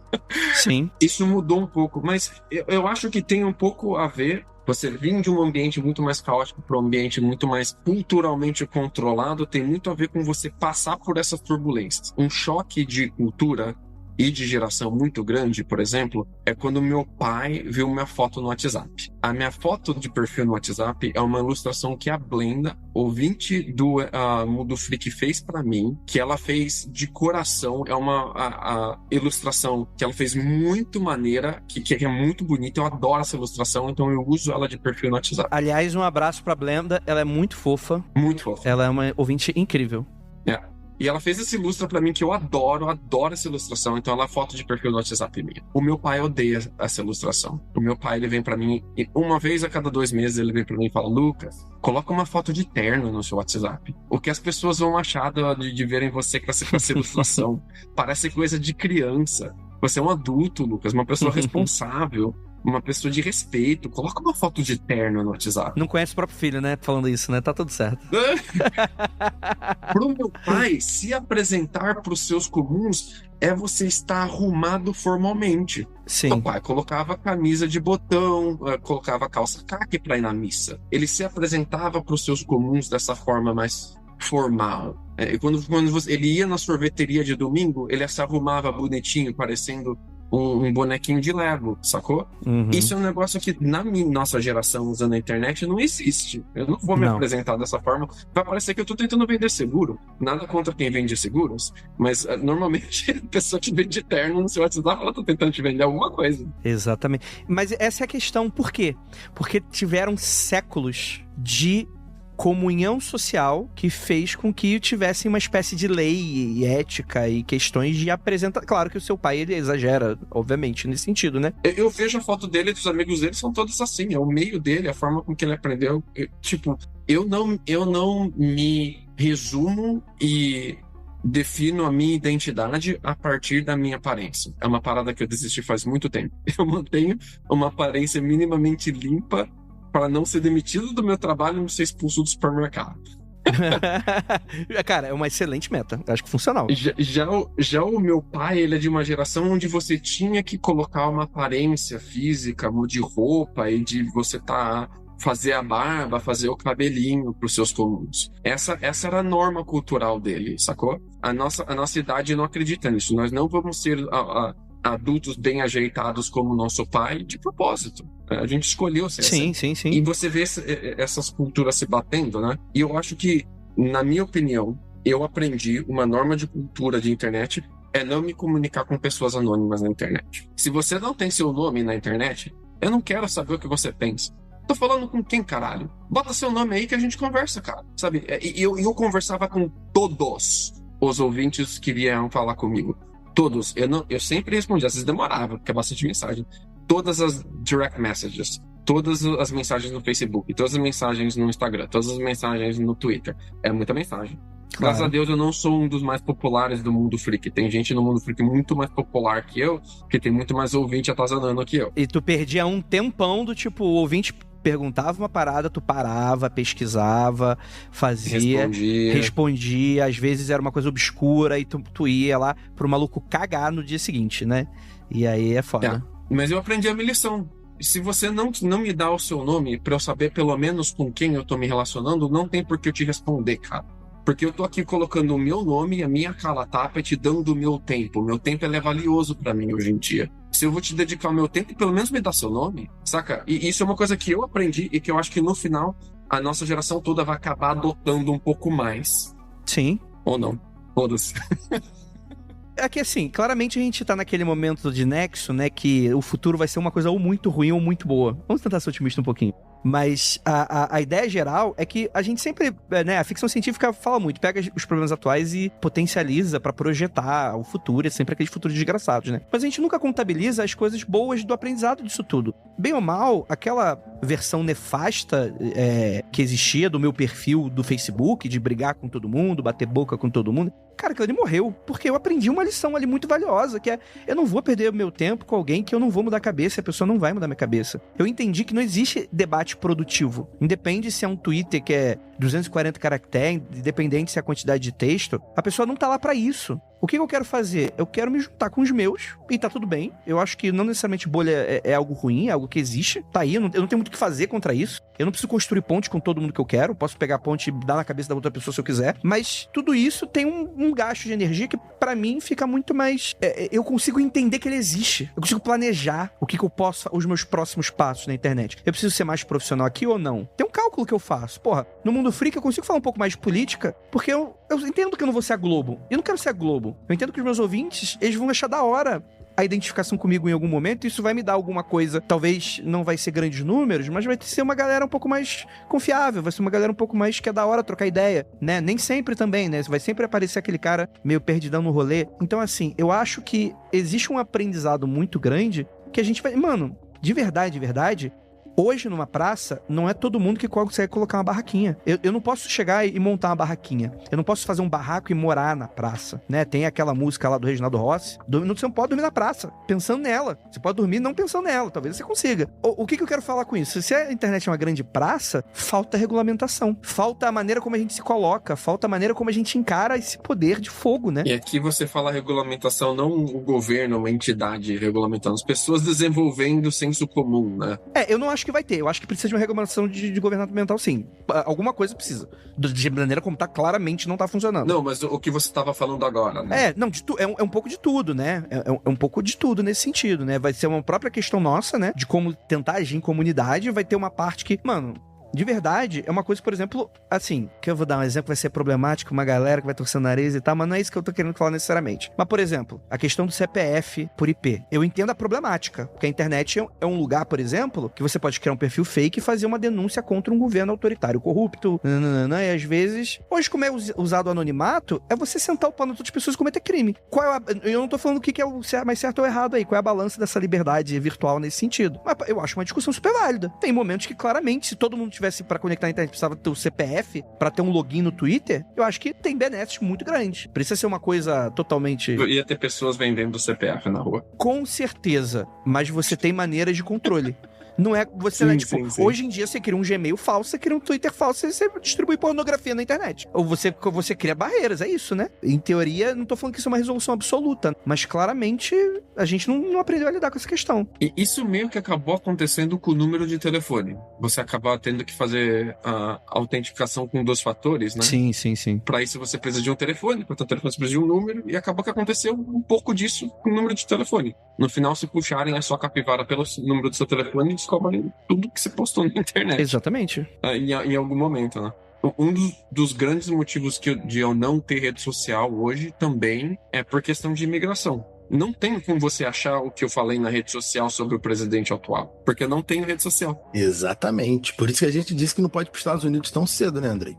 Sim. Isso mudou um pouco, mas eu acho que tem um pouco a ver. Você vir de um ambiente muito mais caótico para um ambiente muito mais culturalmente controlado tem muito a ver com você passar por essas turbulências. Um choque de cultura e de geração muito grande, por exemplo, é quando meu pai viu minha foto no WhatsApp. A minha foto de perfil no WhatsApp é uma ilustração que a Blenda, ouvinte do Freak, fez pra mim, que ela fez de coração. É uma ilustração que ela fez muito maneira, que é muito bonita. Eu adoro essa ilustração, então eu uso ela de perfil no WhatsApp. Aliás, um abraço pra Blenda, ela é muito fofa. Muito fofa. Ela é uma ouvinte incrível. E ela fez essa ilustra pra mim que eu adoro essa ilustração. Então ela é foto de perfil no WhatsApp minha. O meu pai odeia essa ilustração. O meu pai, ele vem pra mim, uma vez a cada 2 meses, ele vem pra mim e fala: Lucas, coloca uma foto de terno no seu WhatsApp. O que as pessoas vão achar de verem você com essa ilustração? Parece coisa de criança. Você é um adulto, Lucas, uma pessoa responsável. uma pessoa de respeito. Coloca uma foto de terno no WhatsApp. Não conhece o próprio filho, né? Falando isso, né? Tá tudo certo. Pro meu pai, se apresentar pros seus comuns é você estar arrumado formalmente. Sim. Meu pai colocava camisa de botão, colocava calça caque pra ir na missa. Ele se apresentava pros seus comuns dessa forma mais formal. Quando ele ia na sorveteria de domingo, ele se arrumava bonitinho, parecendo um bonequinho de Lego, sacou? Uhum. Isso é um negócio que na nossa geração usando a internet não existe. Eu não vou me apresentar dessa forma. Vai parecer que eu tô tentando vender seguro. Nada contra quem vende seguros, mas normalmente a pessoa que vende terno no seu WhatsApp, ela tá tentando te vender alguma coisa. Exatamente. Mas essa é a questão. Por quê? Porque tiveram séculos de comunhão social que fez com que tivesse uma espécie de lei e ética e questões de apresentar. Claro que o seu pai, ele exagera, obviamente, nesse sentido, né? Eu vejo a foto dele e dos amigos dele, são todos assim. É o meio dele, a forma com que ele aprendeu. Eu não me resumo e defino a minha identidade a partir da minha aparência. É uma parada que eu desisti faz muito tempo. Eu mantenho uma aparência minimamente limpa para não ser demitido do meu trabalho e não ser expulso do supermercado. Cara, é uma excelente meta. Acho que funcional. Já o meu pai, ele é de uma geração onde você tinha que colocar uma aparência física de roupa e de você fazer a barba, fazer o cabelinho pros seus comuns. Essa era a norma cultural dele, sacou? A nossa idade não acredita nisso. Nós não vamos ser adultos bem ajeitados como nosso pai de propósito. A gente escolheu ser assim. Sim. E você vê essas culturas se batendo, né? E eu acho que, na minha opinião, eu aprendi uma norma de cultura de internet é não me comunicar com pessoas anônimas na internet. Se você não tem seu nome na internet, eu não quero saber o que você pensa. Tô falando com quem, caralho? Bota seu nome aí que a gente conversa, cara. Sabe? Eu conversava com todos os ouvintes que vieram falar comigo. Todos. Eu sempre respondia. Às vezes demorava, porque é bastante mensagem. Todas as direct messages, todas as mensagens no Facebook, todas as mensagens no Instagram, todas as mensagens no Twitter. É muita mensagem. Claro. Graças a Deus eu não sou um dos mais populares do mundo freak. Tem gente no mundo freak muito mais popular que eu, que tem muito mais ouvinte atazanando que eu. E tu perdia um tempão do tipo, o ouvinte perguntava uma parada, tu parava, pesquisava, fazia, respondia. Às vezes era uma coisa obscura e tu ia lá pro maluco cagar no dia seguinte, né? E aí é foda. Mas eu aprendi a minha lição. Se você não me dá o seu nome pra eu saber pelo menos com quem eu tô me relacionando, não tem por que eu te responder, cara. Porque eu tô aqui colocando o meu nome, a minha cara tapa e te dando o meu tempo. O meu tempo é valioso pra mim hoje em dia. Se eu vou te dedicar o meu tempo, pelo menos me dá seu nome, saca? E isso é uma coisa que eu aprendi e que eu acho que no final a nossa geração toda vai acabar adotando um pouco mais. Sim. Ou não. Foda-se. É que assim, claramente a gente tá naquele momento de nexo, né, que o futuro vai ser uma coisa ou muito ruim ou muito boa. Vamos tentar ser otimista um pouquinho. Mas a ideia geral é que a gente sempre, né, a ficção científica fala muito, pega os problemas atuais e potencializa pra projetar o futuro, é sempre aqueles futuros desgraçados, né? Mas a gente nunca contabiliza as coisas boas do aprendizado disso tudo. Bem ou mal, aquela versão nefasta que existia do meu perfil do Facebook, de brigar com todo mundo, bater boca com todo mundo, cara, aquilo ali morreu, porque eu aprendi uma lição ali muito valiosa, que é, eu não vou perder o meu tempo com alguém que eu não vou mudar a cabeça, a pessoa não vai mudar minha cabeça. Eu entendi que não existe debate produtivo. Independe se é um Twitter que é 240 caracteres, independente se é a quantidade de texto, a pessoa não tá lá pra isso. O que eu quero fazer? Eu quero me juntar com os meus, e tá tudo bem. Eu acho que não necessariamente bolha é algo ruim, é algo que existe. Tá aí, eu não tenho muito o que fazer contra isso. Eu não preciso construir ponte com todo mundo que eu quero. Posso pegar a ponte e dar na cabeça da outra pessoa se eu quiser. Mas tudo isso tem um gasto de energia que, pra mim, fica muito mais... eu consigo entender que ele existe. Eu consigo planejar o que eu posso... os meus próximos passos na internet. Eu preciso ser mais profissional aqui ou não? Tem um cálculo que eu faço. Porra, no mundo freak eu consigo falar um pouco mais de política, porque eu entendo que eu não vou ser a Globo. Eu não quero ser a Globo. Eu entendo que os meus ouvintes, eles vão achar da hora a identificação comigo em algum momento, e isso vai me dar alguma coisa, talvez não vai ser grandes números, mas vai ser uma galera um pouco mais confiável, vai ser uma galera um pouco mais que é da hora trocar ideia, né? Nem sempre também, né? Vai sempre aparecer aquele cara meio perdidão no rolê. Então, assim, eu acho que existe um aprendizado muito grande que a gente vai... Mano, de verdade, Hoje, numa praça, não é todo mundo que consegue colocar uma barraquinha. Eu não posso chegar e montar uma barraquinha. Eu não posso fazer um barraco e morar na praça, né? Tem aquela música lá do Reginaldo Rossi. Você não pode dormir na praça, pensando nela. Você pode dormir não pensando nela. Talvez você consiga. O que eu quero falar com isso? Se a internet é uma grande praça, falta regulamentação. Falta a maneira como a gente se coloca. Falta a maneira como a gente encara esse poder de fogo, né? E aqui você fala regulamentação, não o governo, uma entidade regulamentando. As pessoas desenvolvendo o senso comum, né? Eu não acho que vai ter. Eu acho que precisa de uma regulamentação de governamental, sim. Alguma coisa precisa. De maneira como claramente não tá funcionando. Não, mas o que você estava falando agora, né? Não, é um pouco de tudo, né? É um pouco de tudo nesse sentido, né? Vai ser uma própria questão nossa, né? De como tentar agir em comunidade. Vai ter uma parte que, mano... De verdade, é uma coisa, por exemplo, assim, que eu vou dar um exemplo, vai ser problemático, uma galera que vai torcer o nariz e tal, mas não é isso que eu tô querendo falar necessariamente. Mas, por exemplo, a questão do CPF por IP. Eu entendo a problemática, porque a internet é um lugar, por exemplo, que você pode criar um perfil fake e fazer uma denúncia contra um governo autoritário corrupto, e às vezes, hoje como é usado o anonimato, é você sentar o pau nas outras pessoas e cometer crime. Eu não tô falando o que é o mais certo ou errado aí, qual é a balança dessa liberdade virtual nesse sentido. Mas eu acho uma discussão super válida. Tem momentos que, claramente, se todo mundo tivesse para conectar na internet, precisava ter o CPF para ter um login no Twitter, eu acho que tem benesses muito grandes. Precisa ser uma coisa totalmente... Ia ter pessoas vendendo o CPF na rua. Com certeza, mas você tem maneiras de controle. Não é você, sim, né, tipo, sim. Hoje em dia você cria um Gmail falso, você cria um Twitter falso e você distribui pornografia na internet. Ou você cria barreiras, é isso, né? Em teoria, não tô falando que isso é uma resolução absoluta, mas claramente a gente não aprendeu a lidar com essa questão. E isso meio que acabou acontecendo com o número de telefone. Você acaba tendo que fazer a autenticação com 2 fatores, né? Sim. Pra isso você precisa de um telefone, para ter um telefone você precisa de um número, e acabou que aconteceu um pouco disso com o número de telefone. No final, se puxarem a sua capivara pelo número do seu telefone, descobrem tudo que você postou na internet. Exatamente. Em algum momento, né? Um dos grandes motivos de eu não ter rede social hoje também é por questão de imigração. Não tem como você achar o que eu falei na rede social sobre o presidente atual, porque eu não tenho rede social. Exatamente. Por isso que a gente disse que não pode ir para os Estados Unidos tão cedo, né, Andrei?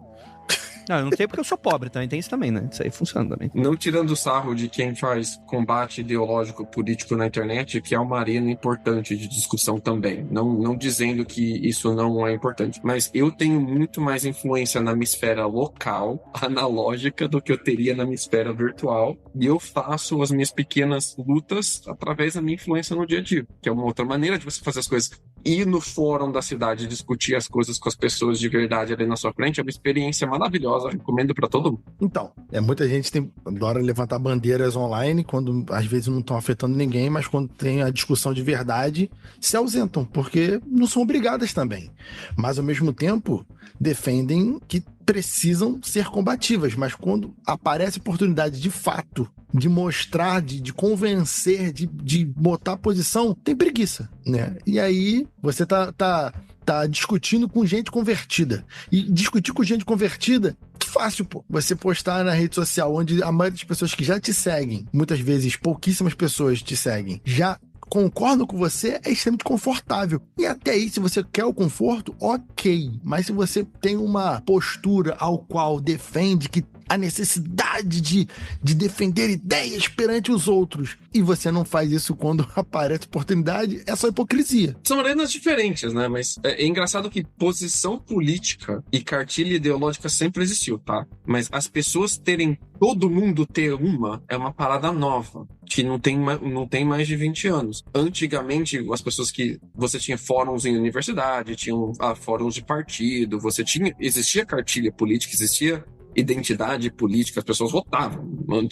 Não, eu não sei porque eu sou pobre também, tem isso também, né? Isso aí funciona também. Não tirando o sarro de quem faz combate ideológico político na internet, que é uma arena importante de discussão também. Não dizendo que isso não é importante. Mas eu tenho muito mais influência na minha esfera local, analógica, do que eu teria na minha esfera virtual. E eu faço as minhas pequenas lutas através da minha influência no dia a dia, que é uma outra maneira de você fazer as coisas. Ir no fórum da cidade, discutir as coisas com as pessoas de verdade ali na sua frente, é uma experiência maravilhosa, recomendo pra todo mundo. Então, muita gente adora levantar bandeiras online, quando às vezes não estão afetando ninguém, mas quando tem a discussão de verdade, se ausentam, porque não são obrigadas também. Mas, ao mesmo tempo, defendem que precisam ser combativas, mas quando aparece oportunidade de fato, de mostrar, de convencer, de botar posição, tem preguiça, né? E aí você tá discutindo com gente convertida. E discutir com gente convertida, que fácil, pô. Você postar na rede social, onde a maioria das pessoas que já te seguem, muitas vezes pouquíssimas pessoas te seguem, já concordam com você, é extremamente confortável. E até aí, se você quer o conforto, ok. Mas se você tem uma postura ao qual defende que a necessidade de defender ideias perante os outros, e você não faz isso quando aparece oportunidade, é só hipocrisia. São arenas diferentes, né? Mas é engraçado que posição política e cartilha ideológica sempre existiu, tá? Mas as pessoas terem, todo mundo ter uma, é uma parada nova, que não tem mais de 20 anos. Antigamente, as pessoas você tinha fóruns em universidade, tinham fóruns de partido, existia cartilha política, existia identidade política, as pessoas votavam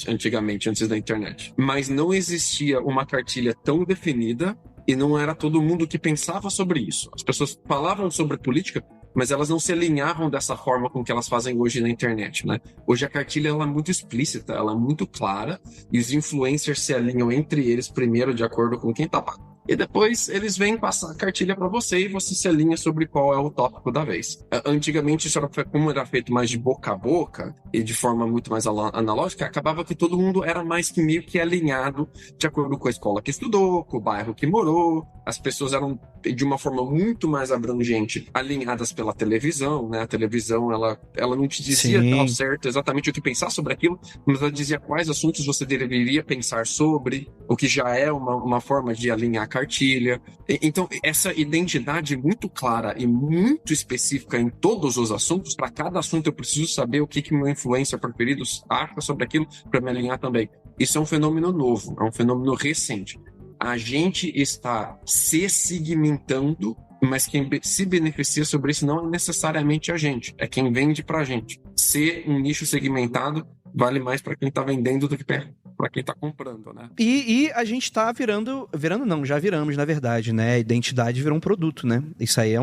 antigamente, antes da internet. Mas não existia uma cartilha tão definida e não era todo mundo que pensava sobre isso. As pessoas falavam sobre política, mas elas não se alinhavam dessa forma com que elas fazem hoje na internet, né? Hoje a cartilha ela é muito explícita, ela é muito clara, e os influencers se alinham entre eles primeiro de acordo com quem tá pagando. E depois eles vêm passar a cartilha para você e você se alinha sobre qual é o tópico da vez. Antigamente, isso como era feito mais de boca a boca e de forma muito mais analógica, acabava que todo mundo era mais que meio que alinhado de acordo com a escola que estudou, com o bairro que morou. As pessoas eram, de uma forma muito mais abrangente, alinhadas pela televisão, né? A televisão, ela não te dizia ao certo exatamente o que pensar sobre aquilo, mas ela dizia quais assuntos você deveria pensar sobre, o que já é uma forma de alinhar a cartilha. Então, essa identidade muito clara e muito específica em todos os assuntos, para cada assunto eu preciso saber o que meu influencer preferido acha sobre aquilo para me alinhar também. Isso é um fenômeno novo, é um fenômeno recente. A gente está se segmentando, mas quem se beneficia sobre isso não é necessariamente a gente, é quem vende pra gente. Ser um nicho segmentado vale mais para quem tá vendendo do que para quem tá comprando, né? E a gente tá virando não, já viramos, na verdade, né? A identidade virou um produto, né? Isso aí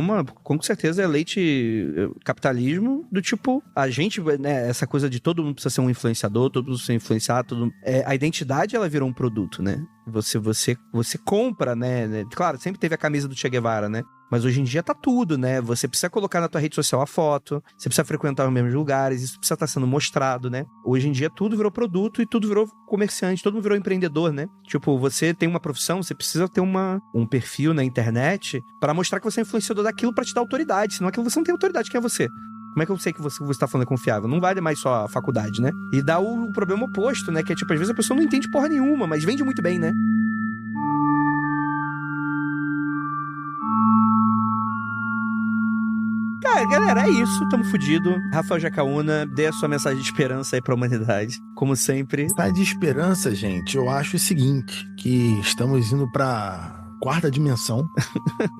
com certeza é capitalismo do tipo, a gente, né? Essa coisa de todo mundo precisa ser um influenciador, todo mundo precisa ser influenciado, a identidade, ela virou um produto, né? Você compra, né? Claro, sempre teve a camisa do Che Guevara, né? Mas hoje em dia tá tudo, né? Você precisa colocar na tua rede social a foto, você precisa frequentar os mesmos lugares, isso precisa estar sendo mostrado, né? Hoje em dia tudo virou produto e tudo virou comerciante, todo mundo virou empreendedor, né? Tipo, você tem uma profissão, você precisa ter um perfil na internet pra mostrar que você é influenciador daquilo pra te dar autoridade, senão aquilo você não tem autoridade, quem é você? Como é que eu sei que você tá falando é confiável? Não vale mais só a faculdade, né? E dá o problema oposto, né? Que é tipo, às vezes a pessoa não entende porra nenhuma, mas vende muito bem, né? Cara, galera, é isso. Tamo fudido. Rafael Jacaúna, dê a sua mensagem de esperança aí pra humanidade. Como sempre. Mensagem de esperança, gente, eu acho o seguinte, que estamos indo pra quarta dimensão.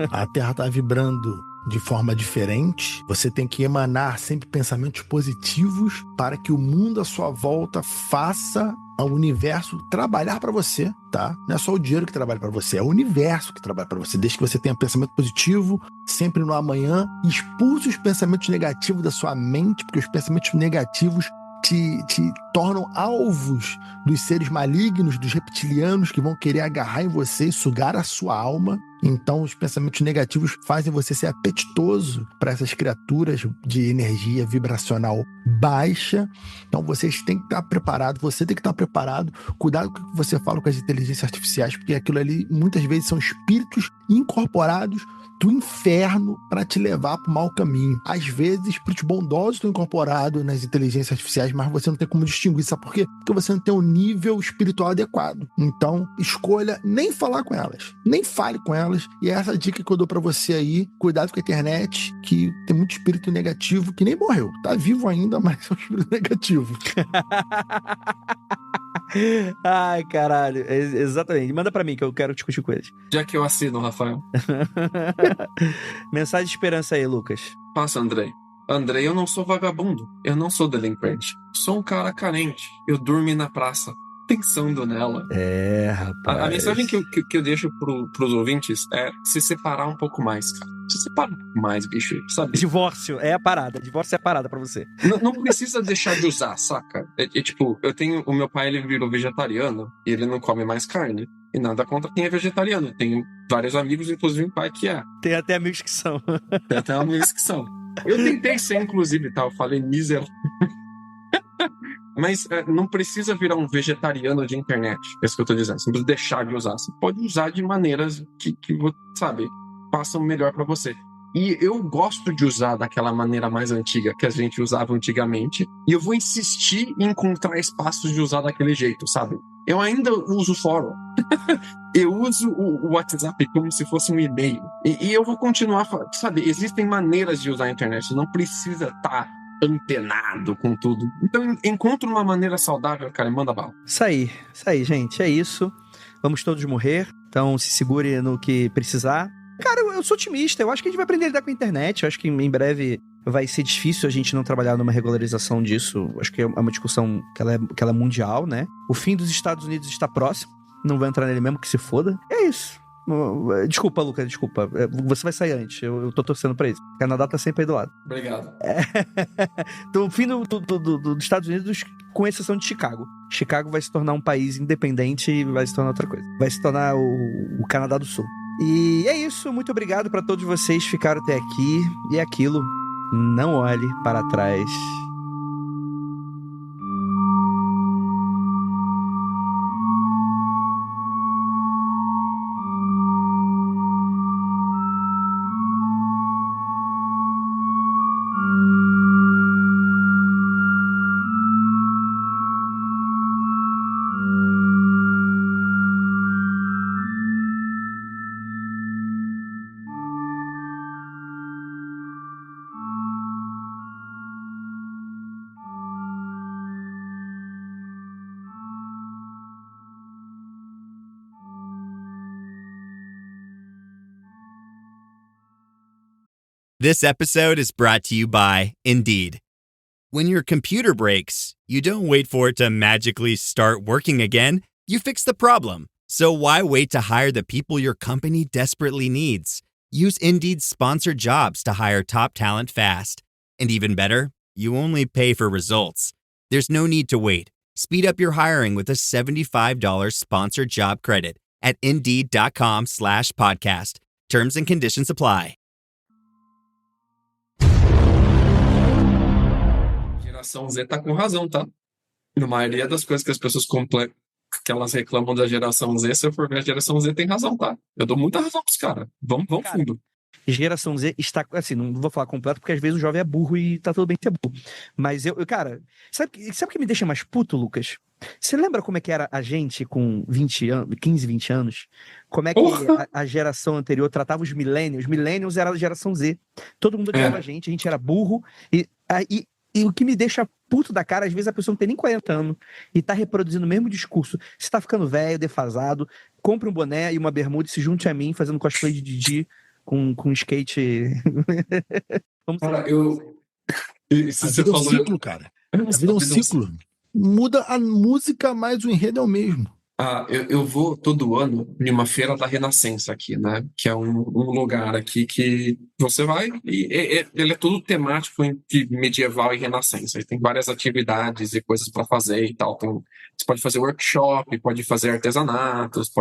A Terra tá vibrando de forma diferente. Você tem que emanar sempre pensamentos positivos para que o mundo à sua volta faça ao universo trabalhar para você, tá? Não é só o dinheiro que trabalha para você, é o universo que trabalha para você. Desde que você tenha pensamento positivo, sempre no amanhã, expulse os pensamentos negativos da sua mente, porque os pensamentos negativos te tornam alvos dos seres malignos, dos reptilianos que vão querer agarrar em você e sugar a sua alma. Então, os pensamentos negativos fazem você ser apetitoso para essas criaturas de energia vibracional baixa. Então, vocês têm que estar preparados, você tem que estar preparado. Cuidado com o que você fala com as inteligências artificiais, porque aquilo ali, muitas vezes, são espíritos incorporados do inferno para te levar para o mau caminho. Às vezes, espíritos bondosos estão incorporados nas inteligências artificiais, mas você não tem como distinguir. Sabe por quê? Porque você não tem um nível espiritual adequado. Então, escolha nem falar com elas, nem fale com elas. E é essa dica que eu dou para você aí. Cuidado com a internet, que tem muito espírito negativo que nem morreu. Tá vivo ainda, mas é um espírito negativo. Ai, caralho. Exatamente. Manda pra mim que eu quero discutir com eles. Já que eu assino, Rafael. Mensagem de esperança aí, Lucas. Passa, Andrei. Andrei, eu não sou vagabundo. Eu não sou delinquente. Sou um cara carente. Eu dormi na praça, pensando nela. É, rapaz. A mensagem que eu deixo pros ouvintes é se separar um pouco mais, cara. Se separa um pouco mais, bicho, sabe? Divórcio é a parada. Divórcio é a parada pra você. Não precisa deixar de usar, saca? Tipo, o meu pai, ele virou vegetariano e ele não come mais carne. E nada contra quem é vegetariano. Tenho vários amigos, inclusive um pai que é. Tem até amigos que são. Tem até amigos que são. Eu tentei ser, inclusive, tá? Eu falei mísero. Mas não precisa virar um vegetariano de internet. É isso que eu tô dizendo. Você não precisa deixar de usar. Você pode usar de maneiras que sabe, passam melhor pra você. E eu gosto de usar daquela maneira mais antiga que a gente usava antigamente. E eu vou insistir em encontrar espaços de usar daquele jeito, sabe? Eu ainda uso o fórum. Eu uso o WhatsApp como se fosse um e-mail. E eu vou continuar, sabe? Existem maneiras de usar a internet. Você não precisa estar antenado com tudo. Então, encontra uma maneira saudável, cara, e manda bala. Isso aí, gente. É isso. Vamos todos morrer. Então, se segure no que precisar. Cara, eu sou otimista. Eu acho que a gente vai aprender a lidar com a internet. Eu acho que em breve vai ser difícil a gente não trabalhar numa regularização disso. Eu acho que é uma discussão que ela é mundial, né? O fim dos Estados Unidos está próximo. Não vai entrar nele mesmo, que se foda. É isso. Desculpa, Lucas, desculpa. Você vai sair antes. Eu tô torcendo pra isso. O Canadá tá sempre aí do lado. Obrigado. Então, o fim dos Estados Unidos, com exceção de Chicago. Chicago vai se tornar um país independente e vai se tornar outra coisa. Vai se tornar o Canadá do Sul. E é isso. Muito obrigado pra todos vocês que ficaram até aqui. E é aquilo. Não olhe para trás. This episode is brought to you by Indeed. When your computer breaks, you don't wait for it to magically start working again. You fix the problem. So why wait to hire the people your company desperately needs? Use Indeed's sponsored jobs to hire top talent fast. And even better, you only pay for results. There's no need to wait. Speed up your hiring with a $75 sponsored job credit at Indeed.com/podcast. Terms and conditions apply. Geração Z tá com razão, tá? Na maioria das coisas que as pessoas que elas reclamam da geração Z, se eu for ver, a geração Z tem razão, tá? Eu dou muita razão pros caras. Vamos Cara, fundo. Geração Z está, assim, não vou falar completo, porque às vezes o jovem é burro e tá tudo bem ser burro. Mas cara, sabe o que me deixa mais puto, Lucas? Você lembra como é que era a gente com 20 anos, 15, 20 anos? Como é que a geração anterior tratava os millennials? Millennials era a geração Z. Todo mundo odiava a gente era burro. E o que me deixa puto da cara, às vezes a pessoa não tem nem 40 anos e tá reproduzindo o mesmo discurso. Você tá ficando velho, defasado, compre um boné e uma bermuda e se junte a mim fazendo cosplay de Didi com skate. Vamos Cara, A vida é um ciclo, cara. A vida é um ciclo. Muda a música, mas o enredo é o mesmo. Eu vou todo ano em uma feira da Renascença aqui, né? Que é um lugar aqui que você vai e ele é todo temático de medieval e renascença. E tem várias atividades e coisas para fazer e tal. Você pode fazer workshop, pode fazer artesanatos,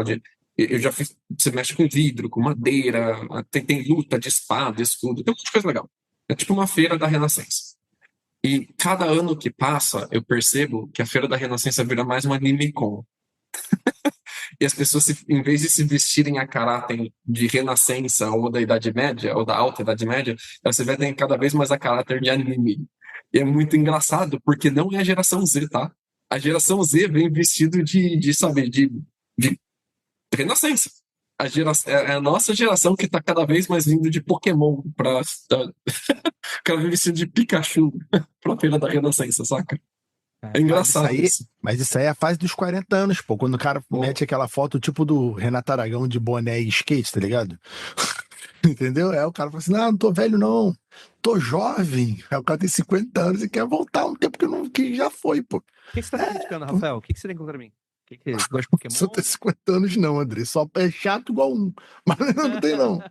eu já fiz. Você mexe com vidro, com madeira, tem luta de espada, escudo, tem muita coisa legal. É tipo uma feira da Renascença. E cada ano que passa, eu percebo que a feira da Renascença vira mais uma Animecon. E as pessoas, em vez de se vestirem a caráter de renascença ou da Idade Média, ou da Alta Idade Média, elas se vestem cada vez mais a caráter de anime. E é muito engraçado, porque não é a geração Z, tá? A geração Z vem vestido de renascença. É a nossa geração que tá cada vez mais vindo de Pokémon pra... Cara, vem vestido de Pikachu pra feira da Renascença, saca? É engraçado isso. Mas isso aí é a fase dos 40 anos, pô. Quando o cara mete aquela foto tipo do Renato Aragão de boné e skate, tá ligado? Entendeu? Aí o cara fala assim, não tô velho não, tô jovem. Aí o cara tem 50 anos e quer voltar um tempo que já foi, pô. O que você tá criticando, Rafael? O que você tem contra mim? Que gosta de Pokémon? Só tem 50 anos não, André. Só é chato igual um. Mas não tem não.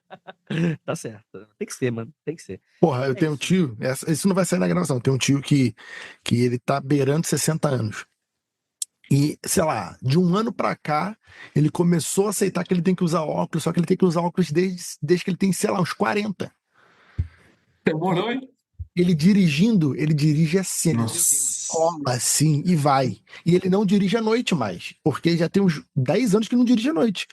Tá certo. Tem que ser, mano. Tem que ser. Porra, eu tenho um tio, isso não vai sair na gravação, tem um tio que ele tá beirando 60 anos. E, sei lá, de um ano pra cá, ele começou a aceitar que ele tem que usar óculos, só que ele tem que usar óculos desde que ele tem, sei lá, uns 40. Demorou, hein? Ele dirige assim, ele cola assim e vai. E ele não dirige à noite mais, porque já tem uns 10 anos que não dirige à noite.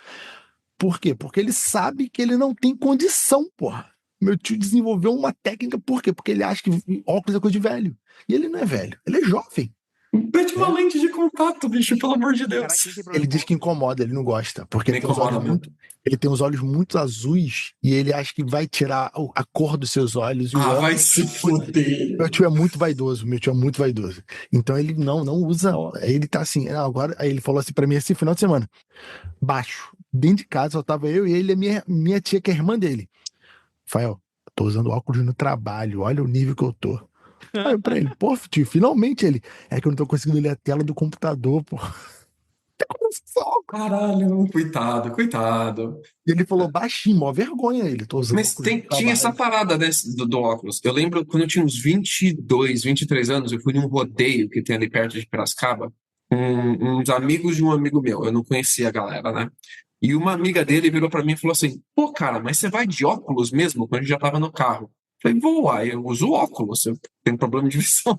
Por quê? Porque ele sabe que ele não tem condição, porra. Meu tio desenvolveu uma técnica, por quê? Porque ele acha que óculos é coisa de velho. E ele não é velho, ele é jovem. Mete uma lente de contato, bicho, pelo amor de Deus. Ele diz que incomoda, ele não gosta. Porque ele tem os olhos muito azuis e ele acha que vai tirar a cor dos seus olhos. Vai se foder. Meu tio é muito vaidoso, Então ele não usa. Ele tá assim, agora. Aí ele falou assim pra mim esse final de semana. Baixo. Dentro de casa só tava eu e ele e a minha tia, que é a irmã dele. Rafael, tô usando óculos no trabalho, olha o nível que eu tô. Aí eu pra ele, pô, tio, finalmente ele. É que eu não tô conseguindo ler a tela do computador, pô. Caralho, coitado. E ele falou baixinho, mó vergonha ele. Tô usando Mas tinha essa parada, né, do óculos. Eu lembro quando eu tinha uns 22, 23 anos, eu fui num rodeio que tem ali perto de Piracicaba, uns amigos de um amigo meu. Eu não conhecia a galera, né? E uma amiga dele virou pra mim e falou assim, pô, cara, mas você vai de óculos mesmo? Quando a gente já tava no carro. Falei, vou, eu uso óculos, eu tenho problema de visão.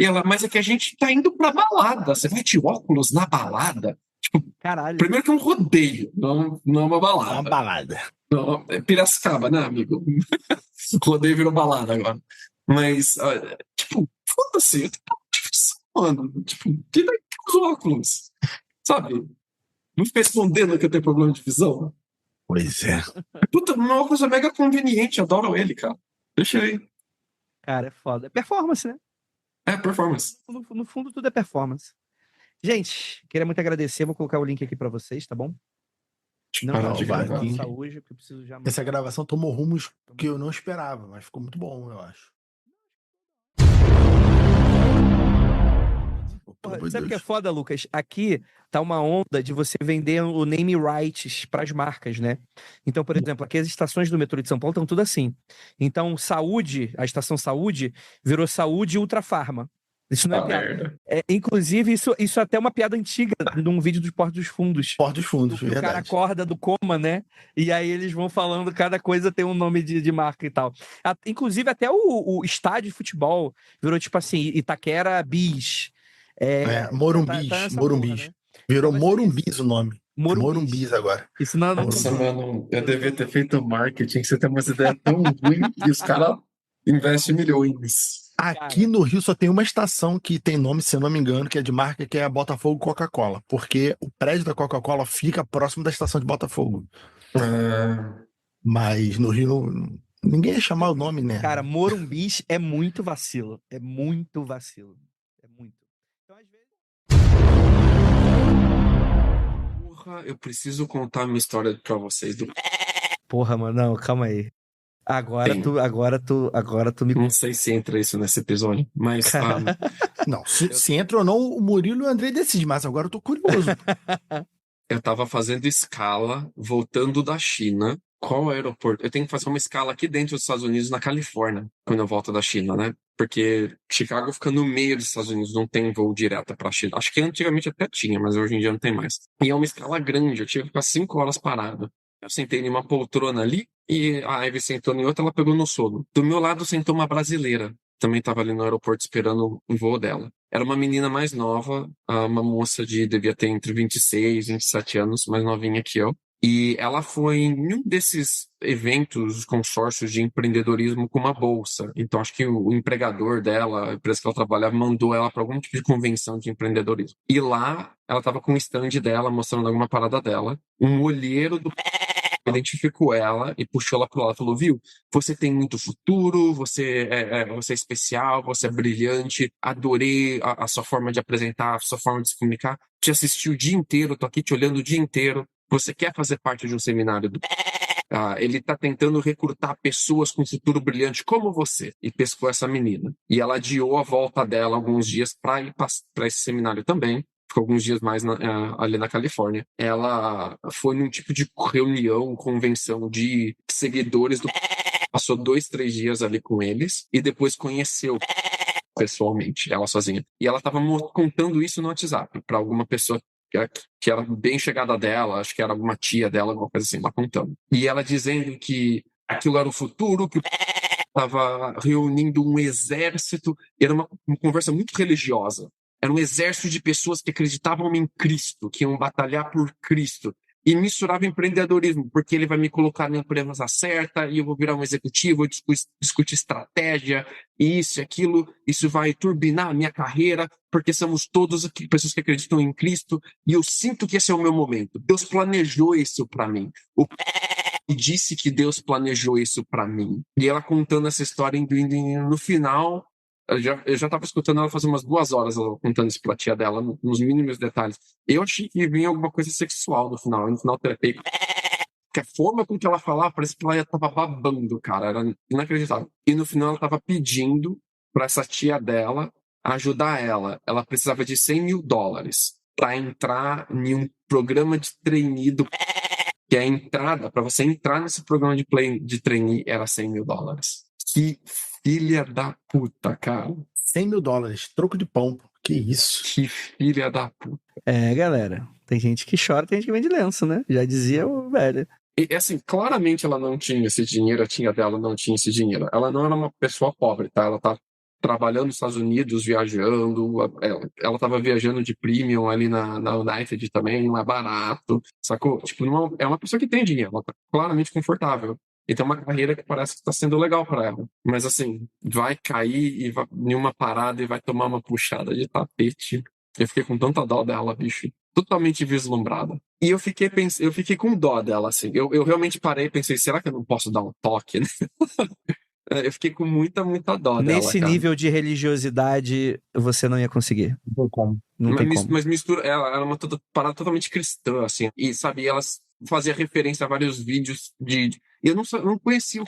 E ela, mas é que a gente tá indo pra balada, você vai de óculos na balada? Tipo, caralho. Primeiro que é um rodeio, não é uma balada. É uma balada. Não, é Piracicaba, né, amigo? Rodeio virou balada agora. Mas, tipo, foda-se, eu tenho diversão, mano. Tipo, que daí os óculos? Sabe? Não fica escondendo que eu tenho problema de visão. Pois é. Puta, meu óculos é mega conveniente, adoro ele, cara. Deixa aí. Cara, é foda. É performance, né? É, performance. No fundo, tudo é performance. Gente, queria muito agradecer. Vou colocar o link aqui pra vocês, tá bom? Deixa eu Não, parar não, de vai, gravar. aqui. saúde, que eu preciso já... Essa gravação tomou rumos que eu não esperava, mas ficou muito bom, eu acho. Pelo Porra, amor de sabe o que é Deus. foda, Lucas? Aqui tá uma onda de você vender o name rights pras marcas, né? Então, por exemplo, aqui as estações do metrô de São Paulo estão tudo assim. Então, Saúde, a estação Saúde, virou Saúde Ultra Farma. Isso não é Tá piada. merda. Inclusive, isso é até uma piada antiga num vídeo dos Portos dos Fundos. Porta dos fundos, Que o cara verdade. acorda do coma, né? E aí eles vão falando, cada coisa tem um nome de marca e tal. Inclusive, até o estádio de futebol virou tipo assim, Itaquera Bis. Morumbis, nessa Morumbis. porra, né? Virou Então vai ser Morumbis isso. o nome. Morumbis. Morumbis agora. Isso não Nossa, mudou. mano, eu devia ter feito marketing. Você tem umas ideias tão ruins e os caras investem milhões. Aqui no Rio só tem uma estação que tem nome, se eu não me engano, que é de marca, que é a Botafogo Coca-Cola. Porque o prédio da Coca-Cola fica próximo da estação de Botafogo. Mas no Rio ninguém ia chamar o nome, né? Cara, Morumbis é muito vacilo. É muito vacilo. É muito. Então, às vezes... Porra, eu preciso contar a minha história pra vocês. Porra, mano, não, calma aí. Agora Tem. tu me... Não sei se entra isso nesse episódio, mas Não, se entra ou não, o Murilo e o André decidem, mas agora eu tô curioso. eu tava fazendo escala, voltando da China. Qual aeroporto? Eu tenho que fazer uma escala aqui dentro dos Estados Unidos, na Califórnia, quando eu volto da China, né? Porque Chicago fica no meio dos Estados Unidos, não tem voo direto pra China. Acho que antigamente até tinha, mas hoje em dia não tem mais. E é uma escala grande, eu tive que ficar 5 horas parado. Eu sentei em uma poltrona ali e a Ivy sentou em outra, ela pegou no sono. Do meu lado sentou uma brasileira. Também estava ali no aeroporto esperando o voo dela. Era uma menina mais nova, uma moça devia ter entre 26 e 27 anos, mais novinha que eu. E ela foi em um desses eventos, consórcios de empreendedorismo com uma bolsa. Então, acho que o empregador dela, a empresa que ela trabalhava, mandou ela para algum tipo de convenção de empreendedorismo. E lá, ela estava com o stand dela, mostrando alguma parada dela. Um olheiro do identificou ela e puxou ela pro lado e falou, viu, você tem muito futuro, você é especial, você é brilhante, adorei a sua forma de apresentar, a sua forma de se comunicar, te assisti o dia inteiro, tô aqui te olhando o dia inteiro, você quer fazer parte de um seminário do... ele tá tentando recrutar pessoas com futuro brilhante como você, e pescou essa menina. E ela adiou a volta dela alguns dias para ir para esse seminário também. Ficou alguns dias mais ali na Califórnia. Ela foi num tipo de reunião, convenção de seguidores do... Passou 2-3 dias ali com eles e depois conheceu pessoalmente, ela sozinha. E ela estava contando isso no WhatsApp para alguma pessoa que era bem chegada dela, acho que era alguma tia dela, alguma coisa assim, lá contando. E ela dizendo que aquilo era o futuro, que estava reunindo um exército, era uma conversa muito religiosa. Era um exército de pessoas que acreditavam em Cristo, que iam batalhar por Cristo. E misturava empreendedorismo, porque ele vai me colocar na empresa certa, e eu vou virar um executivo, discutir estratégia, isso e aquilo. Isso vai turbinar a minha carreira, porque somos todos aqui pessoas que acreditam em Cristo, e eu sinto que esse é o meu momento. Deus planejou isso para mim. E disse que Deus planejou isso para mim. E ela contando essa história, no final... Eu já estava escutando ela fazer umas 2 horas, ela contando isso pra tia dela, nos mínimos detalhes. Eu achei que vinha alguma coisa sexual no final. No final, trepei. Porque a forma com que ela falava, parece que ela estava babando, cara. Era inacreditável. E no final, ela estava pedindo pra essa tia dela ajudar ela. Ela precisava de $100 mil para entrar em um programa de trainee que a entrada, para você entrar nesse programa de trainee, era $100 mil. Que filha da puta, cara. $100 mil, troco de pão. Que isso? Que filha da puta. Galera, tem gente que chora, tem gente que vende lenço, né? Já dizia o velho. E assim, claramente ela não tinha esse dinheiro, a tia dela não tinha esse dinheiro. Ela não era uma pessoa pobre, tá? Ela tá trabalhando nos Estados Unidos, viajando. Ela tava viajando de premium ali na United também, mais barato, sacou? Tipo, não, é uma pessoa que tem dinheiro, ela tá claramente confortável. E tem uma carreira que parece que está sendo legal para ela. Mas assim, vai cair e vai em uma parada e vai tomar uma puxada de tapete. Eu fiquei com tanta dó dela, bicho. Totalmente vislumbrada. E eu fiquei com dó dela, assim. Eu realmente parei e pensei, será que eu não posso dar um toque, né? Eu fiquei com muita dó dela, Nesse cara. nível de religiosidade, você não ia conseguir. Não tem como. Não tem como. Mas mistura, ela era uma parada totalmente cristã, assim. E, sabe, elas fazia referência a vários vídeos de... Eu não conhecia o...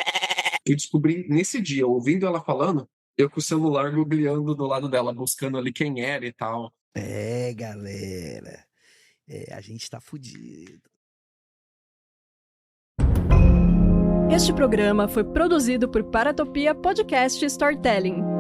Eu descobri nesse dia, ouvindo ela falando, eu com o celular googleando do lado dela, buscando ali quem era e tal. Galera. A gente tá fudido. Este programa foi produzido por Paratopia Podcast Storytelling.